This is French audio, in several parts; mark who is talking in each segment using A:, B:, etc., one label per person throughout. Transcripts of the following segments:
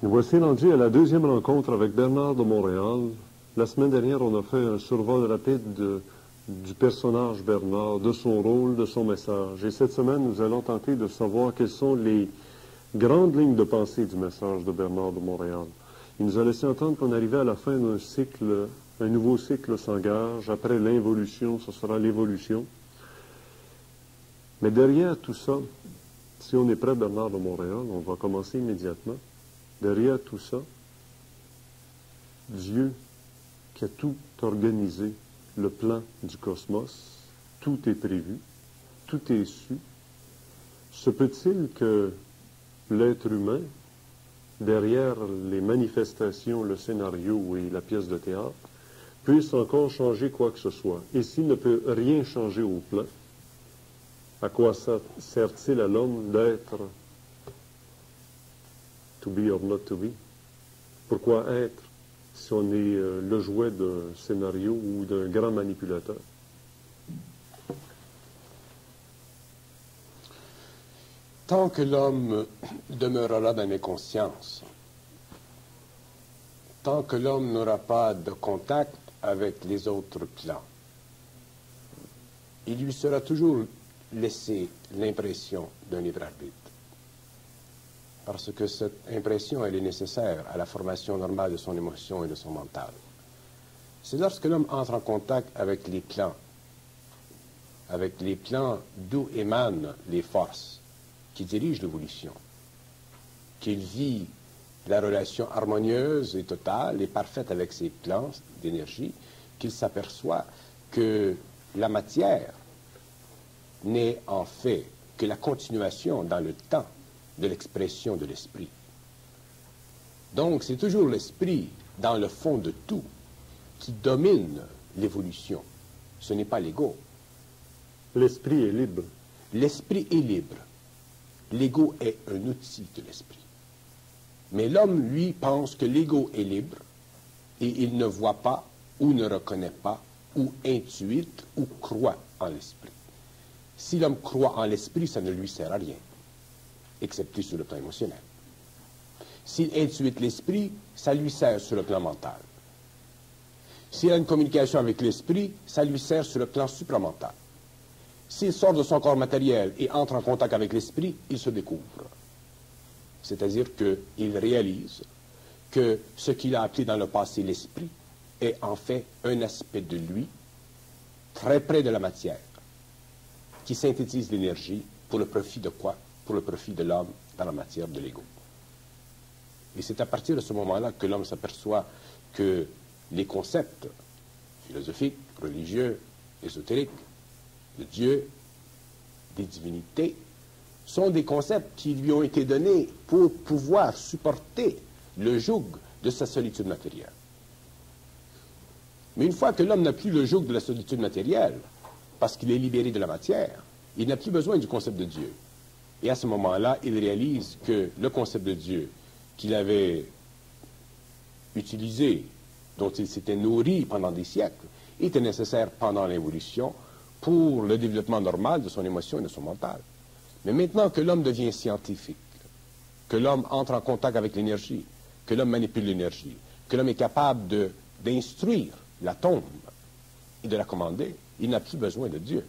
A: Nous voici rendus à la deuxième rencontre avec Bernard de Montréal. La semaine dernière, on a fait un survol rapide du personnage Bernard, de son rôle, de son message. Et cette semaine, nous allons tenter de savoir quelles sont les grandes lignes de pensée du message de Bernard de Montréal. Il nous a laissé entendre qu'on arrivait à la fin d'un cycle, un nouveau cycle s'engage. Après l'involution, ce sera l'évolution. Mais derrière tout ça, si on est prêt, Bernard de Montréal, on va commencer immédiatement. Derrière tout ça, Dieu qui a tout organisé, le plan du cosmos, tout est prévu, tout est su. Se peut-il que l'être humain, derrière les manifestations, le scénario et la pièce de théâtre, puisse encore changer quoi que ce soit? Et s'il ne peut rien changer au plan, à quoi sert-il à l'homme d'être to be or not to be? Pourquoi être si on est le jouet d'un scénario ou d'un grand manipulateur?
B: Tant que l'homme demeurera dans mes consciences, tant que l'homme n'aura pas de contact avec les autres plans, il lui sera toujours laissé l'impression d'un libre arbitre. Parce que cette impression, elle est nécessaire à la formation normale de son émotion et de son mental. C'est lorsque l'homme entre en contact avec les plans d'où émanent les forces qui dirigent l'évolution, qu'il vit la relation harmonieuse et totale et parfaite avec ces plans d'énergie, qu'il s'aperçoit que la matière n'est en fait que la continuation dans le temps de l'expression de l'esprit. Donc, c'est toujours l'esprit, dans le fond de tout, qui domine l'évolution. Ce n'est pas l'ego.
A: L'esprit est libre.
B: L'esprit est libre. L'ego est un outil de l'esprit. Mais l'homme, lui, pense que l'ego est libre et il ne voit pas ou ne reconnaît pas ou intuite ou croit en l'esprit. Si l'homme croit en l'esprit, ça ne lui sert à rien, excepté sur le plan émotionnel. S'il intuite l'esprit, ça lui sert sur le plan mental. S'il a une communication avec l'esprit, ça lui sert sur le plan supramental. S'il sort de son corps matériel et entre en contact avec l'esprit, il se découvre. C'est-à-dire qu'il réalise que ce qu'il a appelé dans le passé l'esprit est en fait un aspect de lui, très près de la matière, qui synthétise l'énergie pour le profit de quoi? Pour le profit de l'homme dans la matière de l'ego. Et c'est à partir de ce moment-là que l'homme s'aperçoit que les concepts philosophiques, religieux, ésotériques, de Dieu, des divinités, sont des concepts qui lui ont été donnés pour pouvoir supporter le joug de sa solitude matérielle. Mais une fois que l'homme n'a plus le joug de la solitude matérielle, parce qu'il est libéré de la matière, il n'a plus besoin du concept de Dieu. Et à ce moment-là, il réalise que le concept de Dieu qu'il avait utilisé, dont il s'était nourri pendant des siècles, était nécessaire pendant l'évolution pour le développement normal de son émotion et de son mental. Mais maintenant que l'homme devient scientifique, que l'homme entre en contact avec l'énergie, que l'homme manipule l'énergie, que l'homme est capable d'instruire l'atome et de la commander, il n'a plus besoin de Dieu,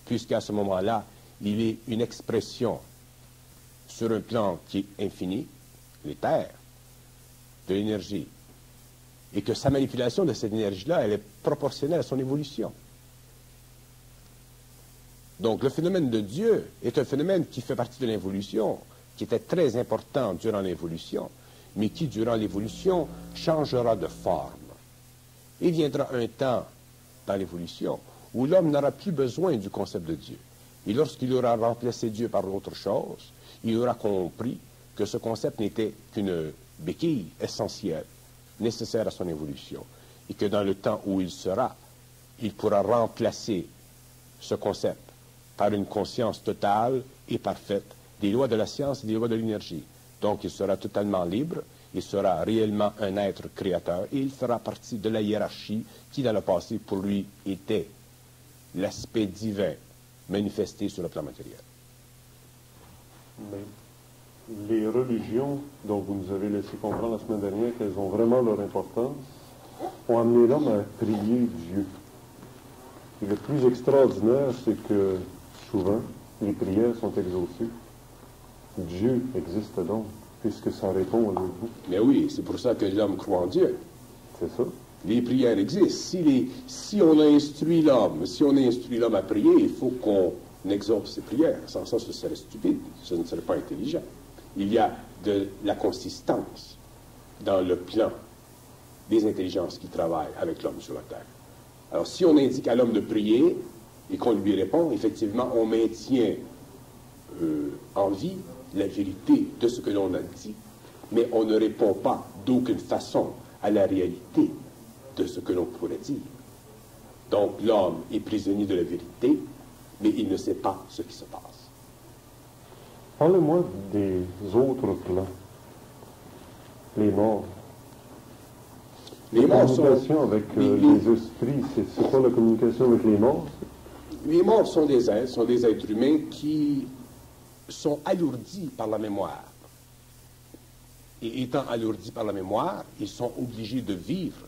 B: puisqu'à ce moment-là, il est une expression sur un plan qui est infini, l'éther, de l'énergie, et que sa manipulation de cette énergie-là, elle est proportionnelle à son évolution. Donc le phénomène de Dieu est un phénomène qui fait partie de l'évolution, qui était très important durant l'évolution, mais qui, durant l'évolution, changera de forme. Il viendra un temps dans l'évolution où l'homme n'aura plus besoin du concept de Dieu. Et lorsqu'il aura remplacé Dieu par autre chose, il aura compris que ce concept n'était qu'une béquille essentielle, nécessaire à son évolution, et que dans le temps où il sera, il pourra remplacer ce concept par une conscience totale et parfaite des lois de la science et des lois de l'énergie. Donc il sera totalement libre, il sera réellement un être créateur et il fera partie de la hiérarchie qui, dans le passé, pour lui, était l'aspect divin manifesté sur le plan matériel.
A: Mais les religions dont vous nous avez laissé comprendre la semaine dernière qu'elles ont vraiment leur importance ont amené l'homme à prier Dieu. Et le plus extraordinaire, c'est que souvent, les prières sont exaucées. Dieu existe donc, puisque ça répond à nos goûts.
B: Mais oui, c'est pour ça que l'homme croit en Dieu.
A: C'est ça.
B: Les prières existent. Si on a instruit l'homme à prier, il faut qu'on exauce ses prières. Sans ça, ce serait stupide, ce ne serait pas intelligent. Il y a de la consistance dans le plan des intelligences qui travaillent avec l'homme sur la terre. Alors, si on indique à l'homme de prier et qu'on lui répond, effectivement, on maintient en vie la vérité de ce que l'on a dit, mais on ne répond pas d'aucune façon à la réalité de ce que l'on pourrait dire. Donc, l'homme est prisonnier de la vérité, mais il ne sait pas ce qui se passe.
A: Parlez-moi des autres plans. Les morts.
B: Les
A: La
B: morts sont...
A: communication avec les esprits, c'est quoi la communication avec les morts?
B: Les morts sont des êtres humains qui sont alourdis par la mémoire. Et étant alourdis par la mémoire, ils sont obligés de vivre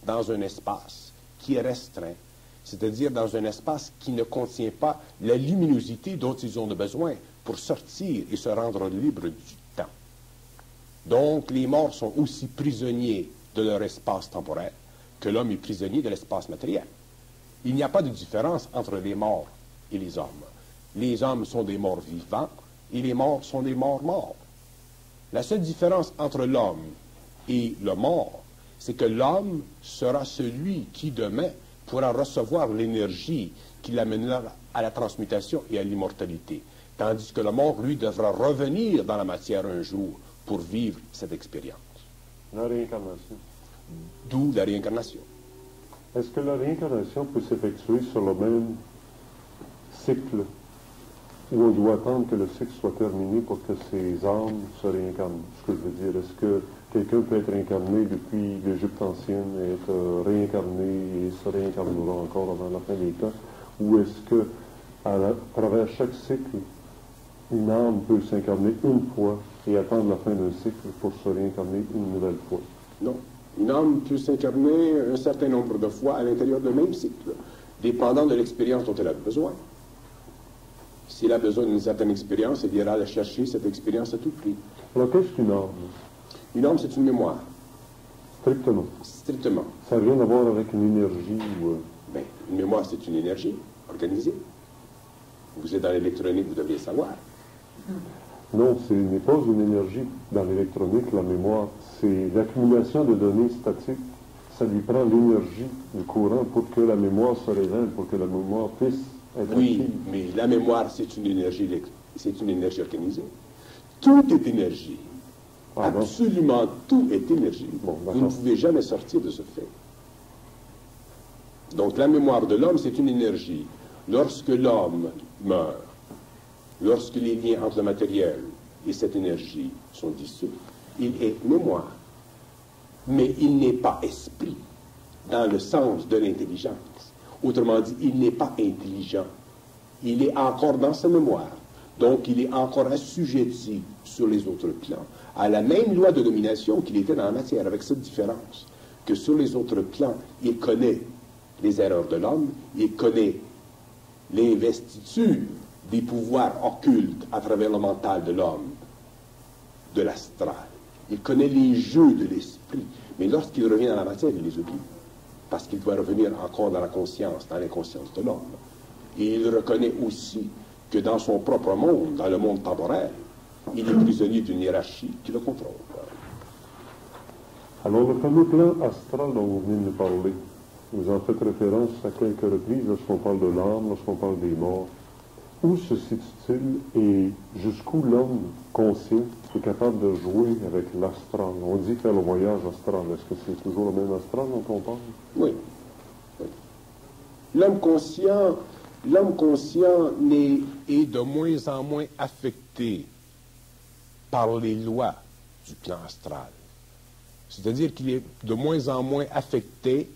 B: dans un espace qui est restreint, c'est-à-dire dans un espace qui ne contient pas la luminosité dont ils ont besoin pour sortir et se rendre libres du temps. Donc, les morts sont aussi prisonniers de leur espace temporel que l'homme est prisonnier de l'espace matériel. Il n'y a pas de différence entre les morts et les hommes. Les hommes sont des morts vivants et les morts sont des morts morts. La seule différence entre l'homme et le mort, c'est que l'homme sera celui qui, demain, pourra recevoir l'énergie qui l'amènera à la transmutation et à l'immortalité. Tandis que le mort, lui, devra revenir dans la matière un jour pour vivre cette expérience.
A: La réincarnation.
B: D'où la réincarnation.
A: Est-ce que la réincarnation peut s'effectuer sur le même cycle où on doit attendre que le cycle soit terminé pour que ces âmes se réincarnent? Ce que je veux dire, est-ce que quelqu'un peut être incarné depuis l'Égypte ancienne et être réincarné et se réincarnera encore avant la fin des temps? Ou est-ce que, à travers chaque cycle, une âme peut s'incarner une fois et attendre la fin d'un cycle pour se réincarner une nouvelle fois?
B: Non. Une âme peut s'incarner un certain nombre de fois à l'intérieur d'un même cycle, dépendant de l'expérience dont elle a besoin. Si elle a besoin d'une certaine expérience, elle ira la chercher, cette expérience à tout prix.
A: Alors, qu'est-ce qu'une âme?
B: Une âme, c'est une mémoire.
A: Strictement.
B: Strictement.
A: Ça n'a rien à voir avec une énergie ou...
B: Bien, une mémoire, c'est une énergie organisée. Vous êtes dans l'électronique, vous devriez savoir.
A: Non, ce n'est pas une énergie dans l'électronique, la mémoire. C'est l'accumulation de données statiques. Ça lui prend l'énergie du courant pour que la mémoire se révèle, pour que la mémoire puisse être
B: Oui,
A: active.
B: mais la mémoire, c'est une énergie organisée. Tout est énergie.
A: Ah, bon?
B: Absolument tout est énergie.
A: Bon,
B: vous ne pouvez jamais sortir de ce fait. Donc la mémoire de l'homme, c'est une énergie. Lorsque l'homme meurt, lorsque les liens entre le matériel et cette énergie sont dissous, il est mémoire. Mais il n'est pas esprit dans le sens de l'intelligence. Autrement dit, il n'est pas intelligent. Il est encore dans sa mémoire. Donc, il est encore assujetti sur les autres plans à la même loi de domination qu'il était dans la matière, avec cette différence que sur les autres plans, il connaît les erreurs de l'homme, il connaît l'investiture des pouvoirs occultes à travers le mental de l'homme, de l'astral. Il connaît les jeux de l'esprit, mais lorsqu'il revient dans la matière, il les oublie, parce qu'il doit revenir encore dans la conscience, dans l'inconscience de l'homme. Et il reconnaît aussi que dans son propre monde, dans le monde temporel, il est prisonnier d'une hiérarchie qui le contrôle.
A: Alors, le fameux plan astral dont vous venez de nous parler, vous en faites référence à quelques reprises lorsqu'on parle de l'âme, lorsqu'on parle des morts. Où se situe-t-il et jusqu'où l'homme conscient est capable de jouer avec l'astral? On dit faire le voyage astral. Est-ce que c'est toujours le même astral dont on parle?
B: Oui. Oui. L'homme conscient est de moins en moins affecté par les lois du plan astral. C'est-à-dire qu'il est de moins en moins affecté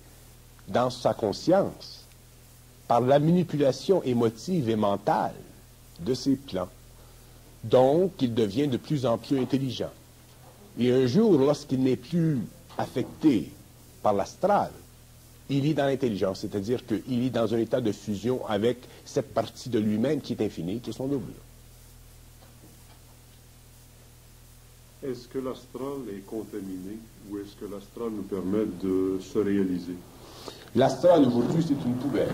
B: dans sa conscience par la manipulation émotive et mentale de ces plans. Donc, il devient de plus en plus intelligent. Et un jour, lorsqu'il n'est plus affecté par l'astral, il est dans l'intelligence, c'est-à-dire qu'il est dans un état de fusion avec cette partie de lui-même qui est infinie, qui est son double.
A: Est-ce que l'astral est contaminé ou est-ce que l'astral nous permet de se réaliser?
B: L'astral, aujourd'hui, c'est une poubelle.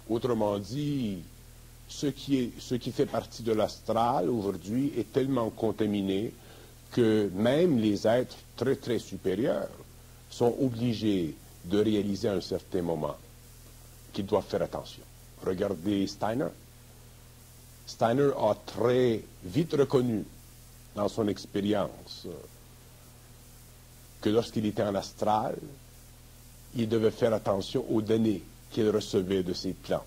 B: Autrement dit, ce qui fait partie de l'astral, aujourd'hui, est tellement contaminé que même les êtres très, très supérieurs sont obligés de réaliser à un certain moment qu'ils doivent faire attention. Regardez Steiner. Steiner a très vite reconnu dans son expérience que lorsqu'il était en astral, il devait faire attention aux données qu'il recevait de ses plans.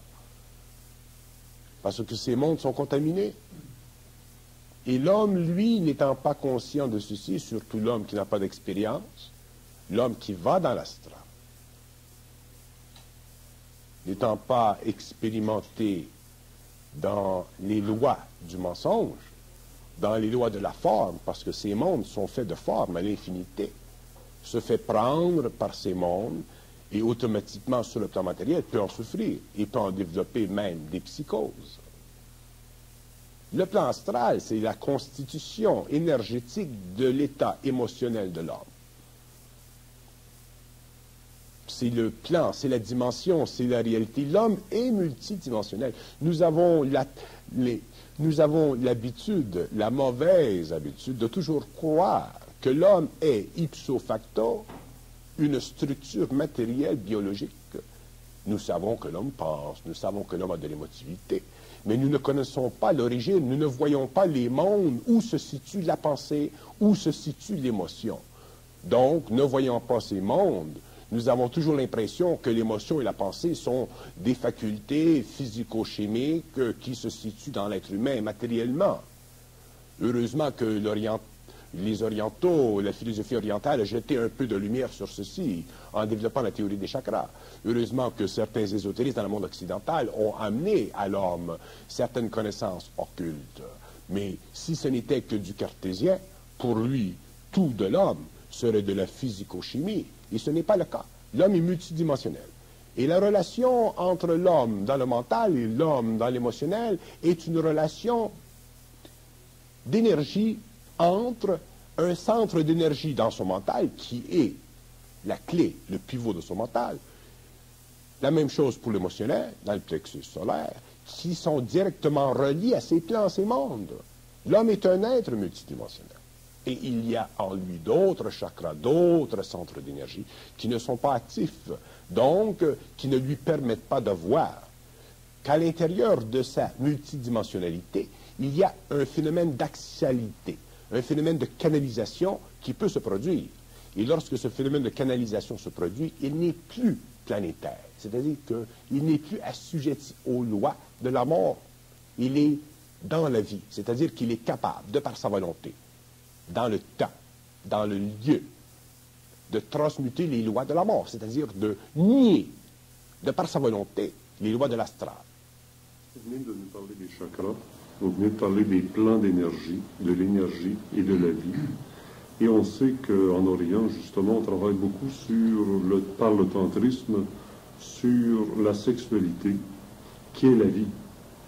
B: Parce que ces mondes sont contaminés. Et l'homme, lui, n'étant pas conscient de ceci, surtout l'homme qui n'a pas d'expérience, l'homme qui va dans l'astral, n'étant pas expérimenté dans les lois du mensonge, dans les lois de la forme, parce que ces mondes sont faits de forme à l'infinité, se fait prendre par ces mondes et automatiquement, sur le plan matériel, peut en souffrir et peut en développer même des psychoses. Le plan astral, c'est la constitution énergétique de l'état émotionnel de l'homme. C'est le plan, c'est la dimension, c'est la réalité. L'homme est multidimensionnel. Nous avons l'habitude, la mauvaise habitude de toujours croire que l'homme est ipso facto une structure matérielle biologique. Nous savons que l'homme pense, nous savons que l'homme a de l'émotivité, mais nous ne connaissons pas l'origine, nous ne voyons pas les mondes où se situe la pensée, où se situe l'émotion. Donc, ne voyant pas ces mondes, nous avons toujours l'impression que l'émotion et la pensée sont des facultés physico-chimiques qui se situent dans l'être humain matériellement. Heureusement que les orientaux, la philosophie orientale a jeté un peu de lumière sur ceci en développant la théorie des chakras. Heureusement que certains ésotéristes dans le monde occidental ont amené à l'homme certaines connaissances occultes. Mais si ce n'était que du cartésien, pour lui, tout de l'homme serait de la physico-chimie. Et ce n'est pas le cas. L'homme est multidimensionnel. Et la relation entre l'homme dans le mental et l'homme dans l'émotionnel est une relation d'énergie entre un centre d'énergie dans son mental qui est la clé, le pivot de son mental. La même chose pour l'émotionnel, dans le plexus solaire, qui sont directement reliés à ces plans, à ces mondes. L'homme est un être multidimensionnel. Et il y a en lui d'autres chakras, d'autres centres d'énergie qui ne sont pas actifs, donc qui ne lui permettent pas de voir qu'à l'intérieur de sa multidimensionnalité, il y a un phénomène d'axialité, un phénomène de canalisation qui peut se produire. Et lorsque ce phénomène de canalisation se produit, il n'est plus planétaire, c'est-à-dire qu'il n'est plus assujetti aux lois de la mort. Il est dans la vie, c'est-à-dire qu'il est capable, de par sa volonté, dans le temps, dans le lieu, de transmuter les lois de la mort, c'est-à-dire de nier, de par sa volonté, les lois de l'astral.
A: Vous venez de nous parler des chakras, vous venez de parler des plans d'énergie, de l'énergie et de la vie. Et on sait qu'en Orient, justement, on travaille beaucoup par le tantrisme, sur la sexualité, qui est la vie.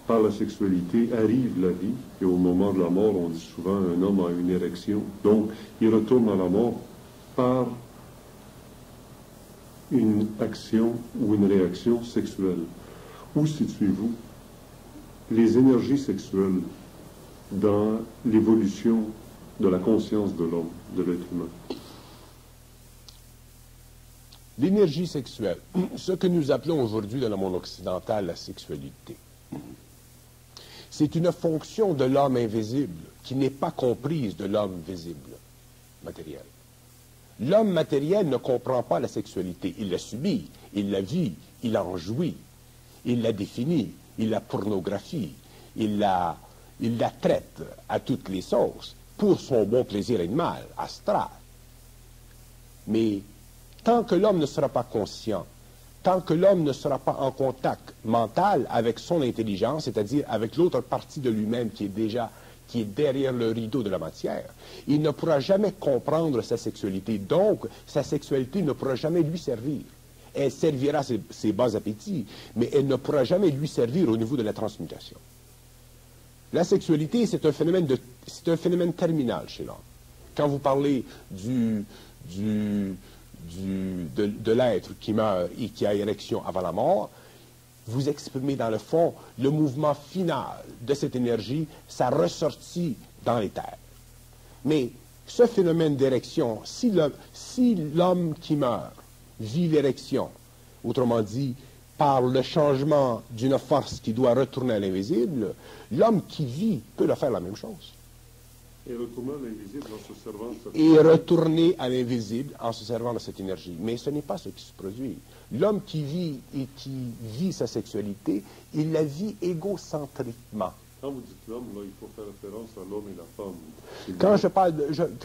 A: Par la sexualité arrive la vie, et au moment de la mort, on dit souvent un homme a une érection. Donc, il retourne à la mort par une action ou une réaction sexuelle. Où situez-vous les énergies sexuelles dans l'évolution de la conscience de l'homme, de l'être humain?
B: L'énergie sexuelle, ce que nous appelons aujourd'hui dans le monde occidental la sexualité, c'est une fonction de l'homme invisible qui n'est pas comprise de l'homme visible, matériel. L'homme matériel ne comprend pas la sexualité. Il la subit, il la vit, il en jouit, il la définit, il la pornographie, il la traite à toutes les sauces pour son bon plaisir animal, astral. Mais tant que l'homme ne sera pas conscient, tant que l'homme ne sera pas en contact mental avec son intelligence, c'est-à-dire avec l'autre partie de lui-même qui est derrière le rideau de la matière, il ne pourra jamais comprendre sa sexualité. Donc, sa sexualité ne pourra jamais lui servir. Elle servira ses bas appétits, mais elle ne pourra jamais lui servir au niveau de la transmutation. La sexualité, c'est un phénomène terminal chez l'homme. Quand vous parlez de l'être qui meurt et qui a érection avant la mort, vous exprimez dans le fond le mouvement final de cette énergie, sa ressortie dans l'éther. Mais ce phénomène d'érection, si l'homme qui meurt vit l'érection, autrement dit, par le changement d'une force qui doit retourner à l'invisible, l'homme qui vit peut le faire la même chose.
A: Et retourner à l'invisible en se servant de cette
B: Et retourner à l'invisible en se servant de cette énergie. Mais ce n'est pas ce qui se produit. L'homme qui vit et qui vit sa sexualité, il la vit égocentriquement.
A: Quand vous dites l'homme, là, il faut faire référence à l'homme et la femme.
B: Quand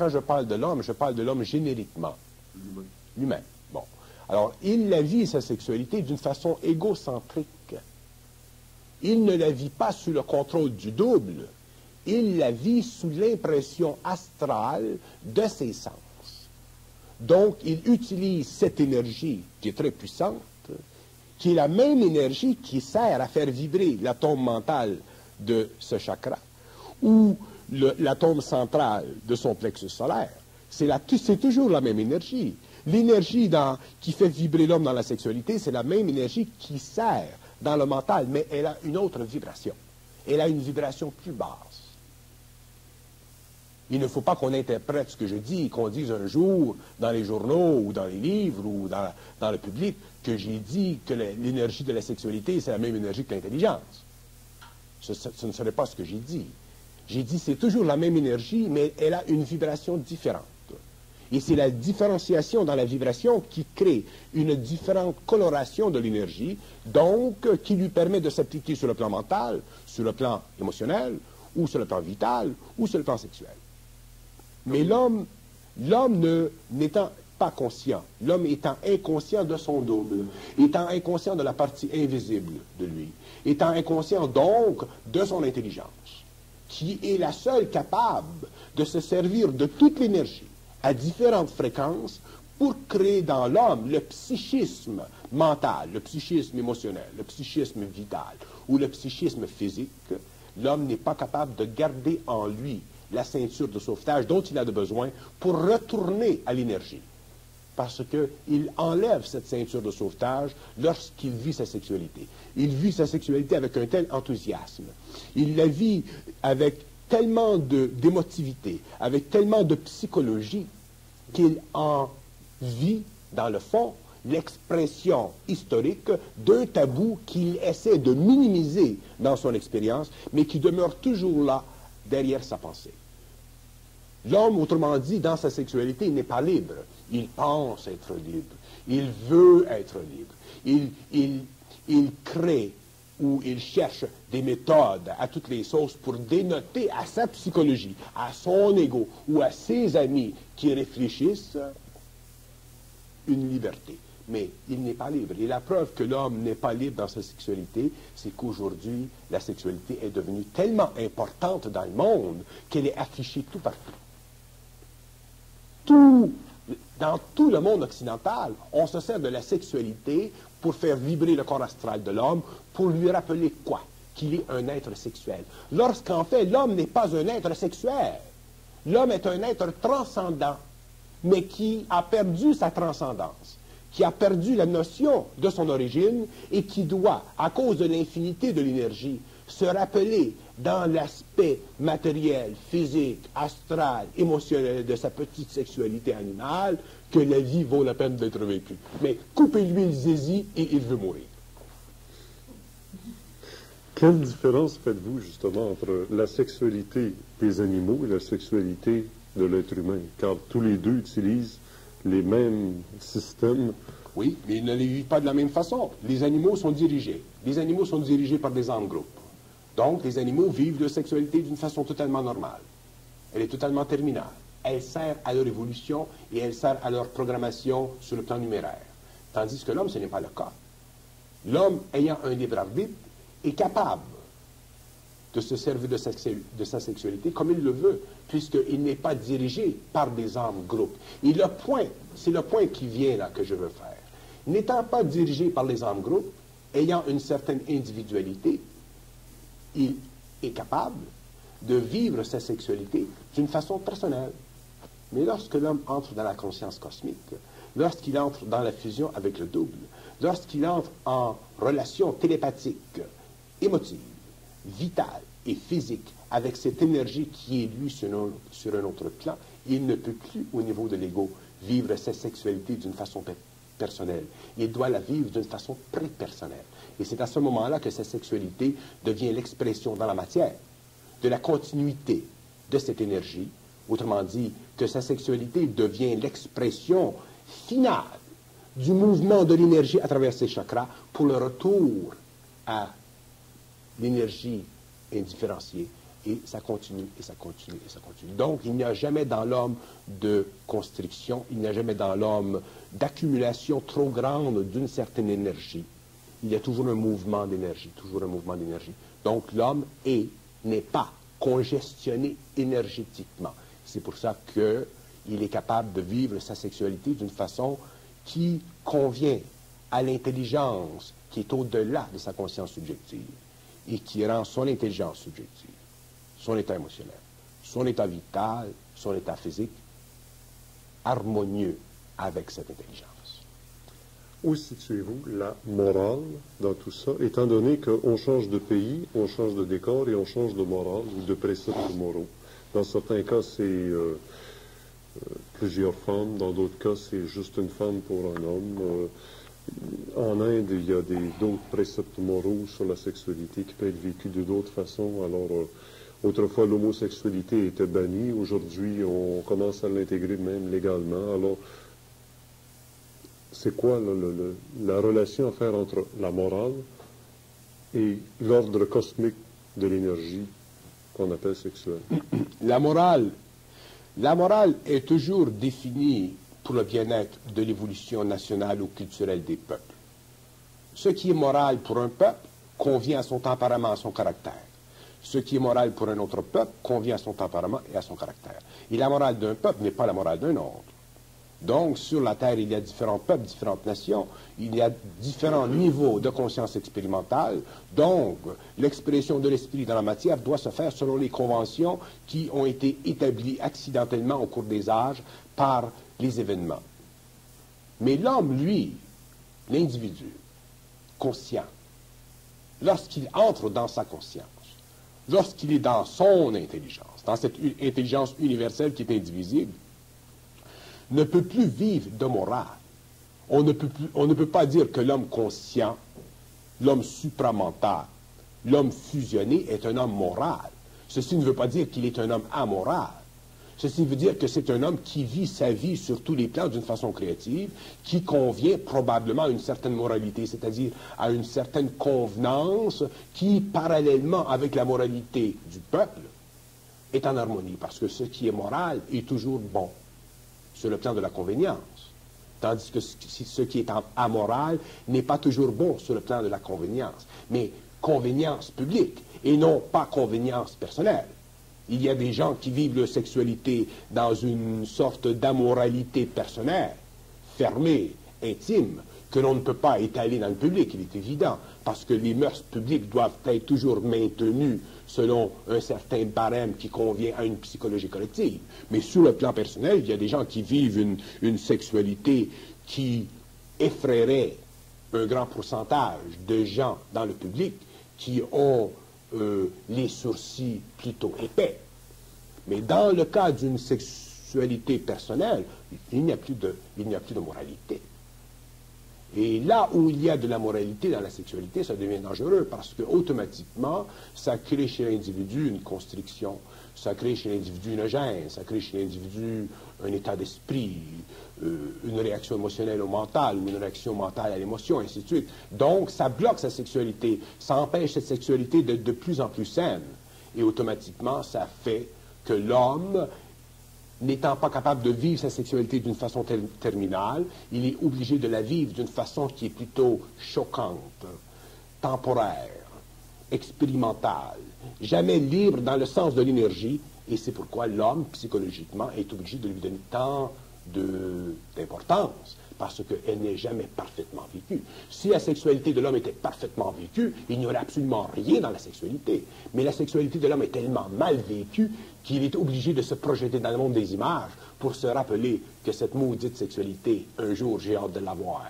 B: je parle de l'homme, je parle de l'homme génériquement.
A: L'humain.
B: L'humain. Bon. Alors, il la vit, sa sexualité, d'une façon égocentrique. Il ne la vit pas sous le contrôle du double. Il la vit sous l'impression astrale de ses sens. Donc, il utilise cette énergie qui est très puissante, qui est la même énergie qui sert à faire vibrer l'atome mental de ce chakra, ou l'atome central de son plexus solaire. C'est toujours la même énergie. L'énergie qui fait vibrer l'homme dans la sexualité, c'est la même énergie qui sert dans le mental, mais elle a une autre vibration. Elle a une vibration plus basse. Il ne faut pas qu'on interprète ce que je dis, qu'on dise un jour dans les journaux ou dans les livres ou dans le public que j'ai dit que l'énergie de la sexualité, c'est la même énergie que l'intelligence. Ce ne serait pas ce que j'ai dit. J'ai dit c'est toujours la même énergie, mais elle a une vibration différente. Et c'est la différenciation dans la vibration qui crée une différente coloration de l'énergie, donc qui lui permet de s'appliquer sur le plan mental, sur le plan émotionnel, ou sur le plan vital, ou sur le plan sexuel. Mais l'homme n'étant pas conscient, l'homme étant inconscient de son double, étant inconscient de la partie invisible de lui, étant inconscient donc de son intelligence, qui est la seule capable de se servir de toute l'énergie à différentes fréquences pour créer dans l'homme le psychisme mental, le psychisme émotionnel, le psychisme vital ou le psychisme physique, l'homme n'est pas capable de garder en lui la ceinture de sauvetage dont il a besoin pour retourner à l'énergie. Parce qu'il enlève cette ceinture de sauvetage lorsqu'il vit sa sexualité. Il vit sa sexualité avec un tel enthousiasme. Il la vit avec tellement d'émotivité, avec tellement de psychologie, qu'il en vit, dans le fond, l'expression historique d'un tabou qu'il essaie de minimiser dans son expérience, mais qui demeure toujours là, derrière sa pensée. L'homme, autrement dit, dans sa sexualité, il n'est pas libre. Il pense être libre. Il veut être libre. Il crée ou il cherche des méthodes à toutes les sauces pour dénoter à sa psychologie, à son ego ou à ses amis qui réfléchissent une liberté. Mais il n'est pas libre. Et la preuve que l'homme n'est pas libre dans sa sexualité, c'est qu'aujourd'hui, la sexualité est devenue tellement importante dans le monde qu'elle est affichée tout partout. Dans tout le monde occidental, on se sert de la sexualité pour faire vibrer le corps astral de l'homme, pour lui rappeler quoi? Qu'il est un être sexuel. Lorsqu'en fait, l'homme n'est pas un être sexuel. L'homme est un être transcendant, mais qui a perdu sa transcendance, qui a perdu la notion de son origine et qui doit, à cause de l'infinité de l'énergie, se rappeler dans l'aspect matériel, physique, astral, émotionnel de sa petite sexualité animale que la vie vaut la peine d'être vécue. Mais coupez-lui le zizi et il veut mourir.
A: Quelle différence faites-vous justement entre la sexualité des animaux et la sexualité de l'être humain? Car tous les deux utilisent les mêmes systèmes.
B: Oui, mais ils ne les vivent pas de la même façon. Les animaux sont dirigés. Les animaux sont dirigés par des âmes groupes. Donc, les animaux vivent leur sexualité d'une façon totalement normale. Elle est totalement terminale. Elle sert à leur évolution et elle sert à leur programmation sur le plan numéraire. Tandis que l'homme, ce n'est pas le cas. L'homme ayant un libre arbitre est capable de se servir de sa sexualité comme il le veut, puisqu'il n'est pas dirigé par des âmes groupes. Et c'est le point qui vient là que je veux faire. N'étant pas dirigé par les âmes groupes, ayant une certaine individualité, il est capable de vivre sa sexualité d'une façon personnelle. Mais lorsque l'homme entre dans la conscience cosmique, lorsqu'il entre dans la fusion avec le double, lorsqu'il entre en relation télépathique, émotive, vitale et physique avec cette énergie qui est lui sur un autre plan, il ne peut plus, au niveau de l'ego, vivre sa sexualité d'une façon personnelle. Il doit la vivre d'une façon prépersonnelle. Et c'est à ce moment-là que sa sexualité devient l'expression dans la matière de la continuité de cette énergie. Autrement dit, que sa sexualité devient l'expression finale du mouvement de l'énergie à travers ses chakras pour le retour à l'énergie indifférenciée. Et ça continue, et ça continue, et ça continue. Donc, il n'y a jamais dans l'homme de constriction, il n'y a jamais dans l'homme d'accumulation trop grande d'une certaine énergie. Il y a toujours un mouvement d'énergie, toujours un mouvement d'énergie. Donc, l'homme n'est pas congestionné énergétiquement. C'est pour ça qu'il est capable de vivre sa sexualité d'une façon qui convient à l'intelligence qui est au-delà de sa conscience subjective et qui rend son intelligence subjective, son état émotionnel, son état vital, son état physique harmonieux avec cette intelligence.
A: Où situez-vous la morale dans tout ça, étant donné qu'on change de pays, on change de décor et on change de morale ou de préceptes moraux? Dans certains cas, c'est plusieurs femmes, dans d'autres cas, c'est juste une femme pour un homme. En Inde, il y a d'autres préceptes moraux sur la sexualité qui peuvent être vécus de d'autres façons. Alors, autrefois, l'homosexualité était bannie. Aujourd'hui, on commence à l'intégrer même légalement. Alors, c'est quoi la relation à faire entre la morale et l'ordre cosmique de l'énergie qu'on appelle sexuelle?
B: La morale est toujours définie pour le bien-être de l'évolution nationale ou culturelle des peuples. Ce qui est moral pour un peuple convient à son tempérament, à son caractère. Ce qui est moral pour un autre peuple convient à son tempérament et à son caractère. Et la morale d'un peuple n'est pas la morale d'un autre. Donc, sur la Terre, il y a différents peuples, différentes nations, il y a différents niveaux de conscience expérimentale. Donc, l'expression de l'esprit dans la matière doit se faire selon les conventions qui ont été établies accidentellement au cours des âges par les événements. Mais l'homme, lui, l'individu, conscient, lorsqu'il entre dans sa conscience, lorsqu'il est dans son intelligence, dans cette intelligence universelle qui est indivisible, ne peut plus vivre de morale. On ne peut pas dire que l'homme conscient, l'homme supramental, l'homme fusionné est un homme moral. Ceci ne veut pas dire qu'il est un homme amoral. Ceci veut dire que c'est un homme qui vit sa vie sur tous les plans d'une façon créative, qui convient probablement à une certaine moralité, c'est-à-dire à une certaine convenance qui, parallèlement avec la moralité du peuple, est en harmonie. Parce que ce qui est moral est toujours bon sur le plan de la convénience, tandis que ce qui est amoral n'est pas toujours bon sur le plan de la convénience, mais convénience publique et non pas convénience personnelle. Il y a des gens qui vivent leur sexualité dans une sorte d'amoralité personnelle, fermée, intime, que l'on ne peut pas étaler dans le public, il est évident, parce que les mœurs publiques doivent être toujours maintenues selon un certain barème qui convient à une psychologie collective. Mais sur le plan personnel, il y a des gens qui vivent une sexualité qui effraierait un grand pourcentage de gens dans le public qui ont les sourcils plutôt épais. Mais dans le cas d'une sexualité personnelle, il n'y a plus de moralité. Et là où il y a de la moralité dans la sexualité, ça devient dangereux parce que automatiquement, ça crée chez l'individu une constriction, ça crée chez l'individu une gêne, ça crée chez l'individu un état d'esprit, une réaction émotionnelle au mental, ou une réaction mentale à l'émotion, et ainsi de suite. Donc, ça bloque sa sexualité, ça empêche cette sexualité d'être de plus en plus saine. Et automatiquement, ça fait que l'homme n'étant pas capable de vivre sa sexualité d'une façon terminale, il est obligé de la vivre d'une façon qui est plutôt choquante, temporaire, expérimentale, jamais libre dans le sens de l'énergie, et c'est pourquoi l'homme, psychologiquement, est obligé de lui donner tant d'importance, parce qu'elle n'est jamais parfaitement vécue. Si la sexualité de l'homme était parfaitement vécue, il n'y aurait absolument rien dans la sexualité. Mais la sexualité de l'homme est tellement mal vécue qu'il est obligé de se projeter dans le monde des images pour se rappeler que cette maudite sexualité, un jour, j'ai hâte de l'avoir.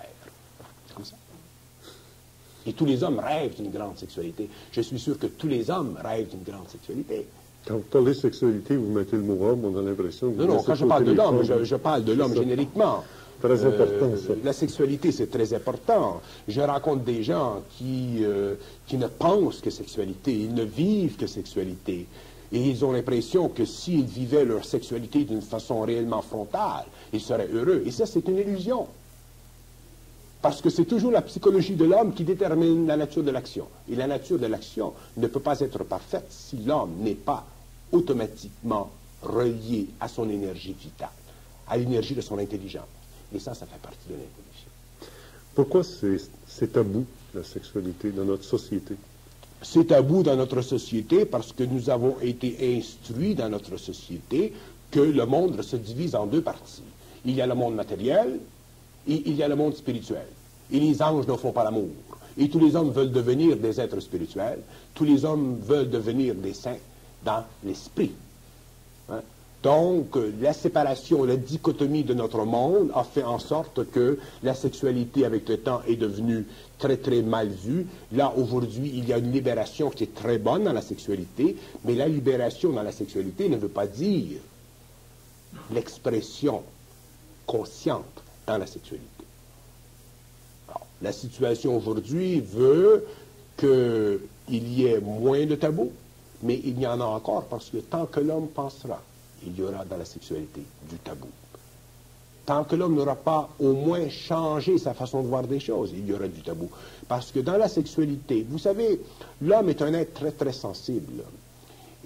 B: Comme ça. Et tous les hommes rêvent d'une grande sexualité. Je suis sûr que tous les hommes rêvent d'une grande sexualité.
A: Quand vous parlez de sexualité, vous mettez le mot homme, on a l'impression que vous...
B: Non, quand je parle de l'homme, je parle de l'homme génériquement.
A: Très important, ça.
B: La sexualité, c'est très important. Je rencontre des gens qui ne pensent que sexualité, ils ne vivent que sexualité. Et ils ont l'impression que s'ils vivaient leur sexualité d'une façon réellement frontale, ils seraient heureux. Et ça, c'est une illusion. Parce que c'est toujours la psychologie de l'homme qui détermine la nature de l'action. Et la nature de l'action ne peut pas être parfaite si l'homme n'est pas automatiquement relié à son énergie vitale, à l'énergie de son intelligence. Et ça fait partie de l'évolution.
A: Pourquoi c'est tabou, la sexualité, dans notre société?
B: C'est tabou dans notre société parce que nous avons été instruits dans notre société que le monde se divise en deux parties. Il y a le monde matériel et il y a le monde spirituel. Et les anges ne font pas l'amour. Et tous les hommes veulent devenir des êtres spirituels. Tous les hommes veulent devenir des saints dans l'esprit. Hein? Donc, la séparation, la dichotomie de notre monde a fait en sorte que la sexualité, avec le temps, est devenue très, très mal vue. Là, aujourd'hui, il y a une libération qui est très bonne dans la sexualité, mais la libération dans la sexualité ne veut pas dire l'expression consciente dans la sexualité. Alors, la situation aujourd'hui veut qu'il y ait moins de tabous, mais il y en a encore parce que tant que l'homme pensera, il y aura dans la sexualité du tabou. Tant que l'homme n'aura pas au moins changé sa façon de voir des choses, il y aura du tabou. Parce que dans la sexualité, vous savez, l'homme est un être très, très sensible.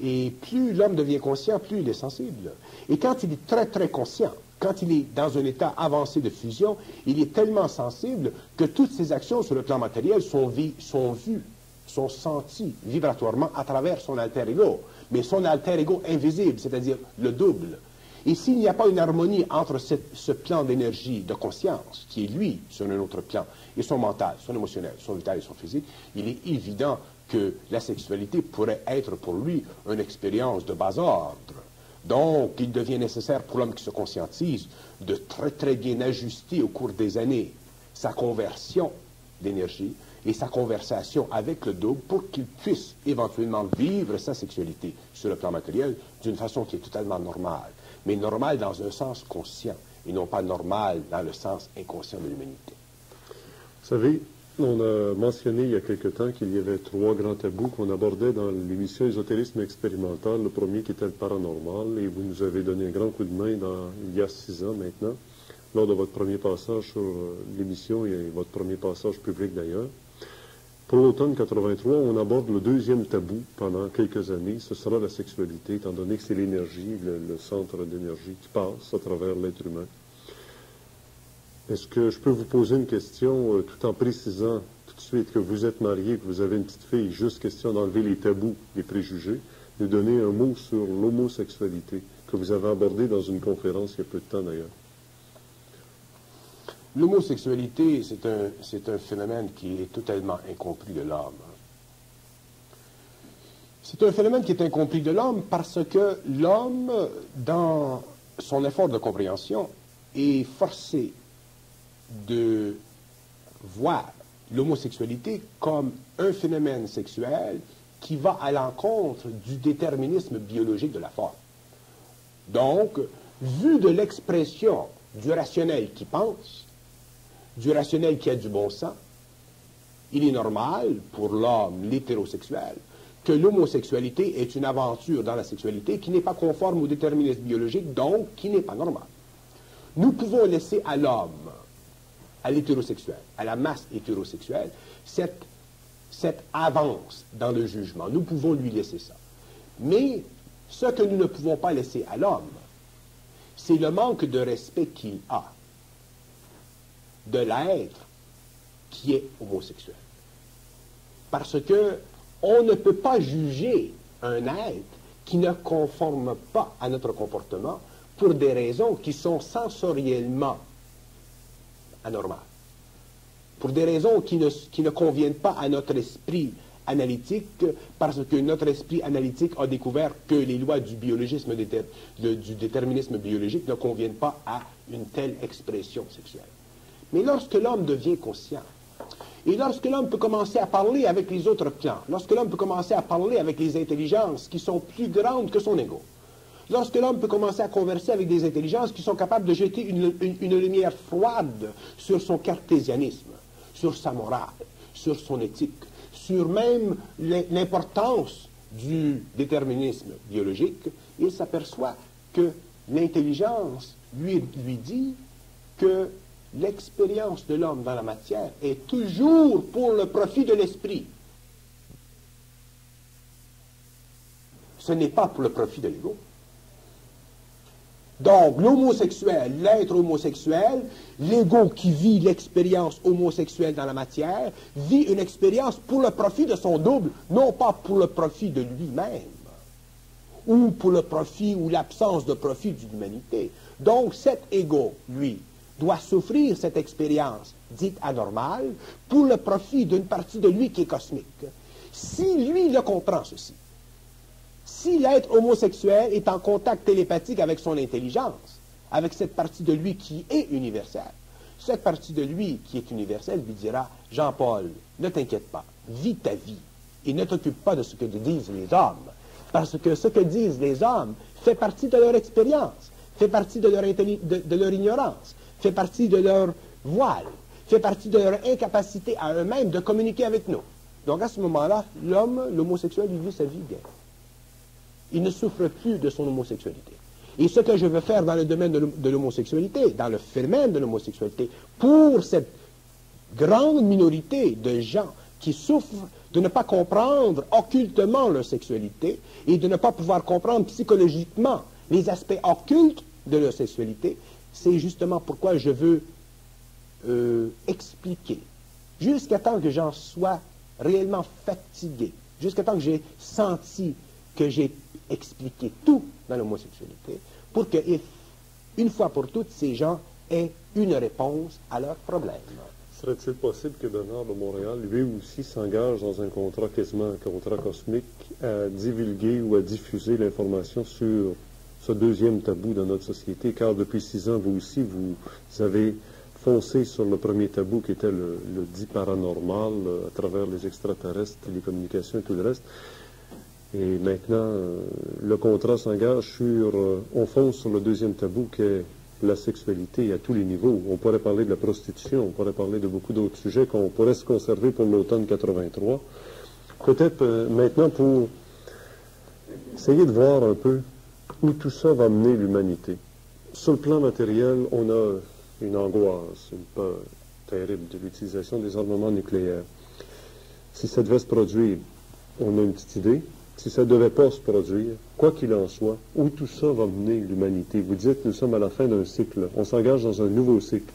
B: Et plus l'homme devient conscient, plus il est sensible. Et quand il est très, très conscient, quand il est dans un état avancé de fusion, il est tellement sensible que toutes ses actions sur le plan matériel sont vues, sont senties vibratoirement à travers son alter ego. Mais son alter ego invisible, c'est-à-dire le double. Et s'il n'y a pas une harmonie entre ce plan d'énergie, de conscience, qui est lui, sur un autre plan, et son mental, son émotionnel, son vital et son physique, il est évident que la sexualité pourrait être pour lui une expérience de bas ordre. Donc, il devient nécessaire pour l'homme qui se conscientise de très très bien ajuster au cours des années sa conversion d'énergie et sa conversation avec le double pour qu'il puisse éventuellement vivre sa sexualité sur le plan matériel d'une façon qui est totalement normale, mais normale dans un sens conscient et non pas normale dans le sens inconscient de l'humanité.
A: Vous savez, on a mentionné il y a quelque temps qu'il y avait 3 grands tabous qu'on abordait dans l'émission Ésotérisme expérimental. Le premier qui était le paranormal, et vous nous avez donné un grand coup de main il y a 6 ans maintenant, lors de votre premier passage sur l'émission et votre premier passage public d'ailleurs. Pour l'automne 83, on aborde le deuxième tabou pendant quelques années. Ce sera la sexualité, étant donné que c'est l'énergie, le centre d'énergie qui passe à travers l'être humain. Est-ce que je peux vous poser une question tout en précisant tout de suite que vous êtes marié, que vous avez une petite fille, juste question d'enlever les tabous, les préjugés, de donner un mot sur l'homosexualité que vous avez abordé dans une conférence il y a peu de temps d'ailleurs?
B: L'homosexualité, c'est un phénomène qui est totalement incompris de l'homme. C'est un phénomène qui est incompris de l'homme parce que l'homme, dans son effort de compréhension, est forcé de voir l'homosexualité comme un phénomène sexuel qui va à l'encontre du déterminisme biologique de la femme. Donc, vu de l'expression du rationnel qui pense, du rationnel qui a du bon sens, il est normal pour l'homme, l'hétérosexuel, que l'homosexualité est une aventure dans la sexualité qui n'est pas conforme au déterminisme biologique, donc qui n'est pas normale. Nous pouvons laisser à l'homme, à l'hétérosexuel, à la masse hétérosexuelle, cette avance dans le jugement. Nous pouvons lui laisser ça. Mais ce que nous ne pouvons pas laisser à l'homme, c'est le manque de respect qu'il a de l'être qui est homosexuel. Parce que on ne peut pas juger un être qui ne conforme pas à notre comportement pour des raisons qui sont sensoriellement anormales, pour des raisons qui ne conviennent pas à notre esprit analytique, parce que notre esprit analytique a découvert que les lois du biologisme, du déterminisme biologique ne conviennent pas à une telle expression sexuelle. Mais lorsque l'homme devient conscient, et lorsque l'homme peut commencer à parler avec les autres plans, lorsque l'homme peut commencer à parler avec les intelligences qui sont plus grandes que son ego, lorsque l'homme peut commencer à converser avec des intelligences qui sont capables de jeter une lumière froide sur son cartésianisme, sur sa morale, sur son éthique, sur même l'importance du déterminisme biologique, il s'aperçoit que l'intelligence lui dit que l'expérience de l'homme dans la matière est toujours pour le profit de l'esprit. Ce n'est pas pour le profit de l'ego. Donc, l'homosexuel, l'être homosexuel, l'ego qui vit l'expérience homosexuelle dans la matière, vit une expérience pour le profit de son double, non pas pour le profit de lui-même, ou pour le profit ou l'absence de profit de l'humanité. Donc, cet ego, lui, doit souffrir cette expérience dite anormale pour le profit d'une partie de lui qui est cosmique. Si lui le comprend ceci, si l'être homosexuel est en contact télépathique avec son intelligence, avec cette partie de lui qui est universelle, cette partie de lui qui est universelle lui dira, Jean-Paul, ne t'inquiète pas, vis ta vie et ne t'occupe pas de ce que disent les hommes, parce que ce que disent les hommes fait partie de leur expérience, fait partie de leur ignorance, fait partie de leur voile, fait partie de leur incapacité à eux-mêmes de communiquer avec nous. Donc à ce moment-là, l'homosexuel, il vit sa vie bien. Il ne souffre plus de son homosexualité. Et ce que je veux faire dans le domaine de l'homosexualité, dans le phénomène de l'homosexualité, pour cette grande minorité de gens qui souffrent de ne pas comprendre occultement leur sexualité et de ne pas pouvoir comprendre psychologiquement les aspects occultes de leur sexualité, c'est justement pourquoi je veux expliquer, jusqu'à temps que j'en sois réellement fatigué, jusqu'à temps que j'ai senti que j'ai expliqué tout dans l'homosexualité, pour que, une fois pour toutes, ces gens aient une réponse à leurs problèmes.
A: Serait-il possible que Bernard de Montréal, lui aussi, s'engage dans un contrat, quasiment un contrat cosmique, à divulguer ou à diffuser l'information sur ce deuxième tabou dans notre société, car depuis 6 ans, vous aussi, vous avez foncé sur le premier tabou qui était le dit paranormal, à travers les extraterrestres, les communications et tout le reste. Et maintenant, le contrat s'engage sur, on fonce sur le deuxième tabou qui est la sexualité à tous les niveaux. On pourrait parler de la prostitution, on pourrait parler de beaucoup d'autres sujets qu'on pourrait se conserver pour l'automne 83. Peut-être maintenant pour essayer de voir un peu où tout ça va mener l'humanité. Sur le plan matériel, on a une angoisse, une peur terrible de l'utilisation des armements nucléaires. Si ça devait se produire, on a une petite idée. Si ça ne devait pas se produire, quoi qu'il en soit, où tout ça va mener l'humanité? Vous dites, nous sommes à la fin d'un cycle. On s'engage dans un nouveau cycle.